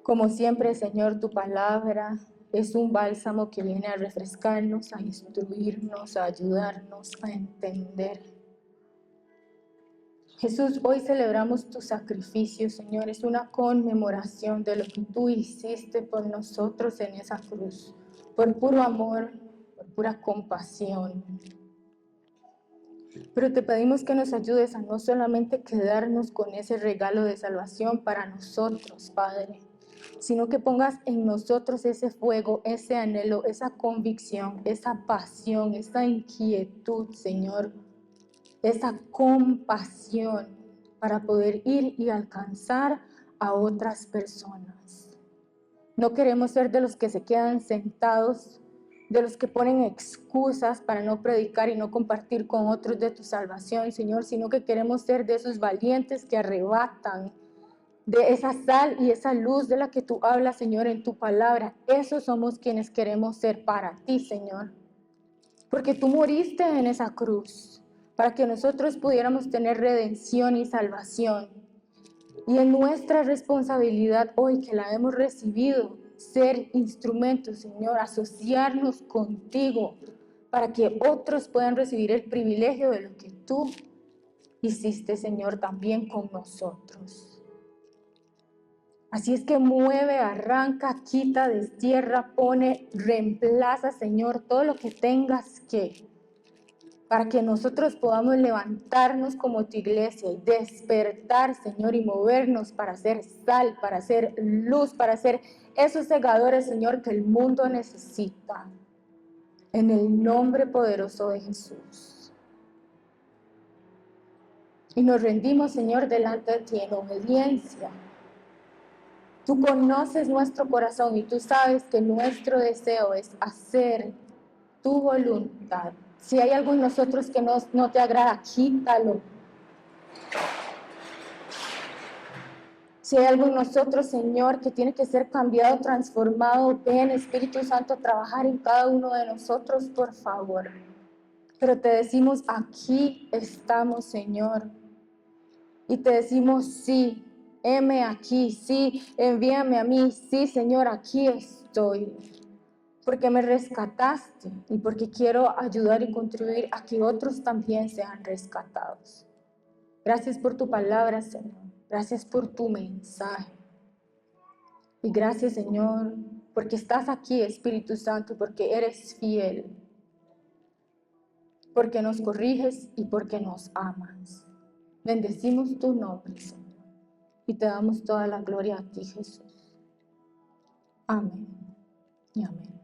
como siempre, Señor, tu palabra es un bálsamo que viene a refrescarnos, a instruirnos, a ayudarnos a entender. Jesús, hoy celebramos tu sacrificio, Señor. Es una conmemoración de lo que tú hiciste por nosotros en esa cruz, por puro amor, por pura compasión. Pero te pedimos que nos ayudes a no solamente quedarnos con ese regalo de salvación para nosotros, Padre, sino que pongas en nosotros ese fuego, ese anhelo, esa convicción, esa pasión, esa inquietud, Señor, esa compasión para poder ir y alcanzar a otras personas. No queremos ser de los que se quedan sentados, de los que ponen excusas para no predicar y no compartir con otros de tu salvación, Señor, sino que queremos ser de esos valientes que arrebatan de esa sal y esa luz de la que tú hablas, Señor, en tu palabra. Esos somos quienes queremos ser para ti, Señor. Porque tú moriste en esa cruz para que nosotros pudiéramos tener redención y salvación. Y es nuestra responsabilidad hoy que la hemos recibido, ser instrumentos, Señor, asociarnos contigo para que otros puedan recibir el privilegio de lo que tú hiciste, Señor, también con nosotros. Así es que mueve, arranca, quita, destierra, pone, reemplaza, Señor, todo lo que tengas que, para que nosotros podamos levantarnos como tu iglesia y despertar, Señor, y movernos para ser sal, para ser luz, para ser esos segadores, Señor, que el mundo necesita. En el nombre poderoso de Jesús. Y nos rendimos, Señor, delante de ti en obediencia. Tú conoces nuestro corazón y tú sabes que nuestro deseo es hacer tu voluntad. Si hay algo en nosotros que no te agrada, quítalo. Si hay algo en nosotros, Señor, que tiene que ser cambiado, transformado, ven, Espíritu Santo, a trabajar en cada uno de nosotros, por favor. Pero te decimos, aquí estamos, Señor. Y te decimos, sí, heme aquí, sí, envíame a mí, sí, Señor, aquí estoy. Porque me rescataste y porque quiero ayudar y contribuir a que otros también sean rescatados. Gracias por tu palabra, Señor. Gracias por tu mensaje. Y gracias, Señor, porque estás aquí, Espíritu Santo, porque eres fiel, porque nos corriges y porque nos amas. Bendecimos tu nombre, Señor, y te damos toda la gloria a ti, Jesús. Amén y amén.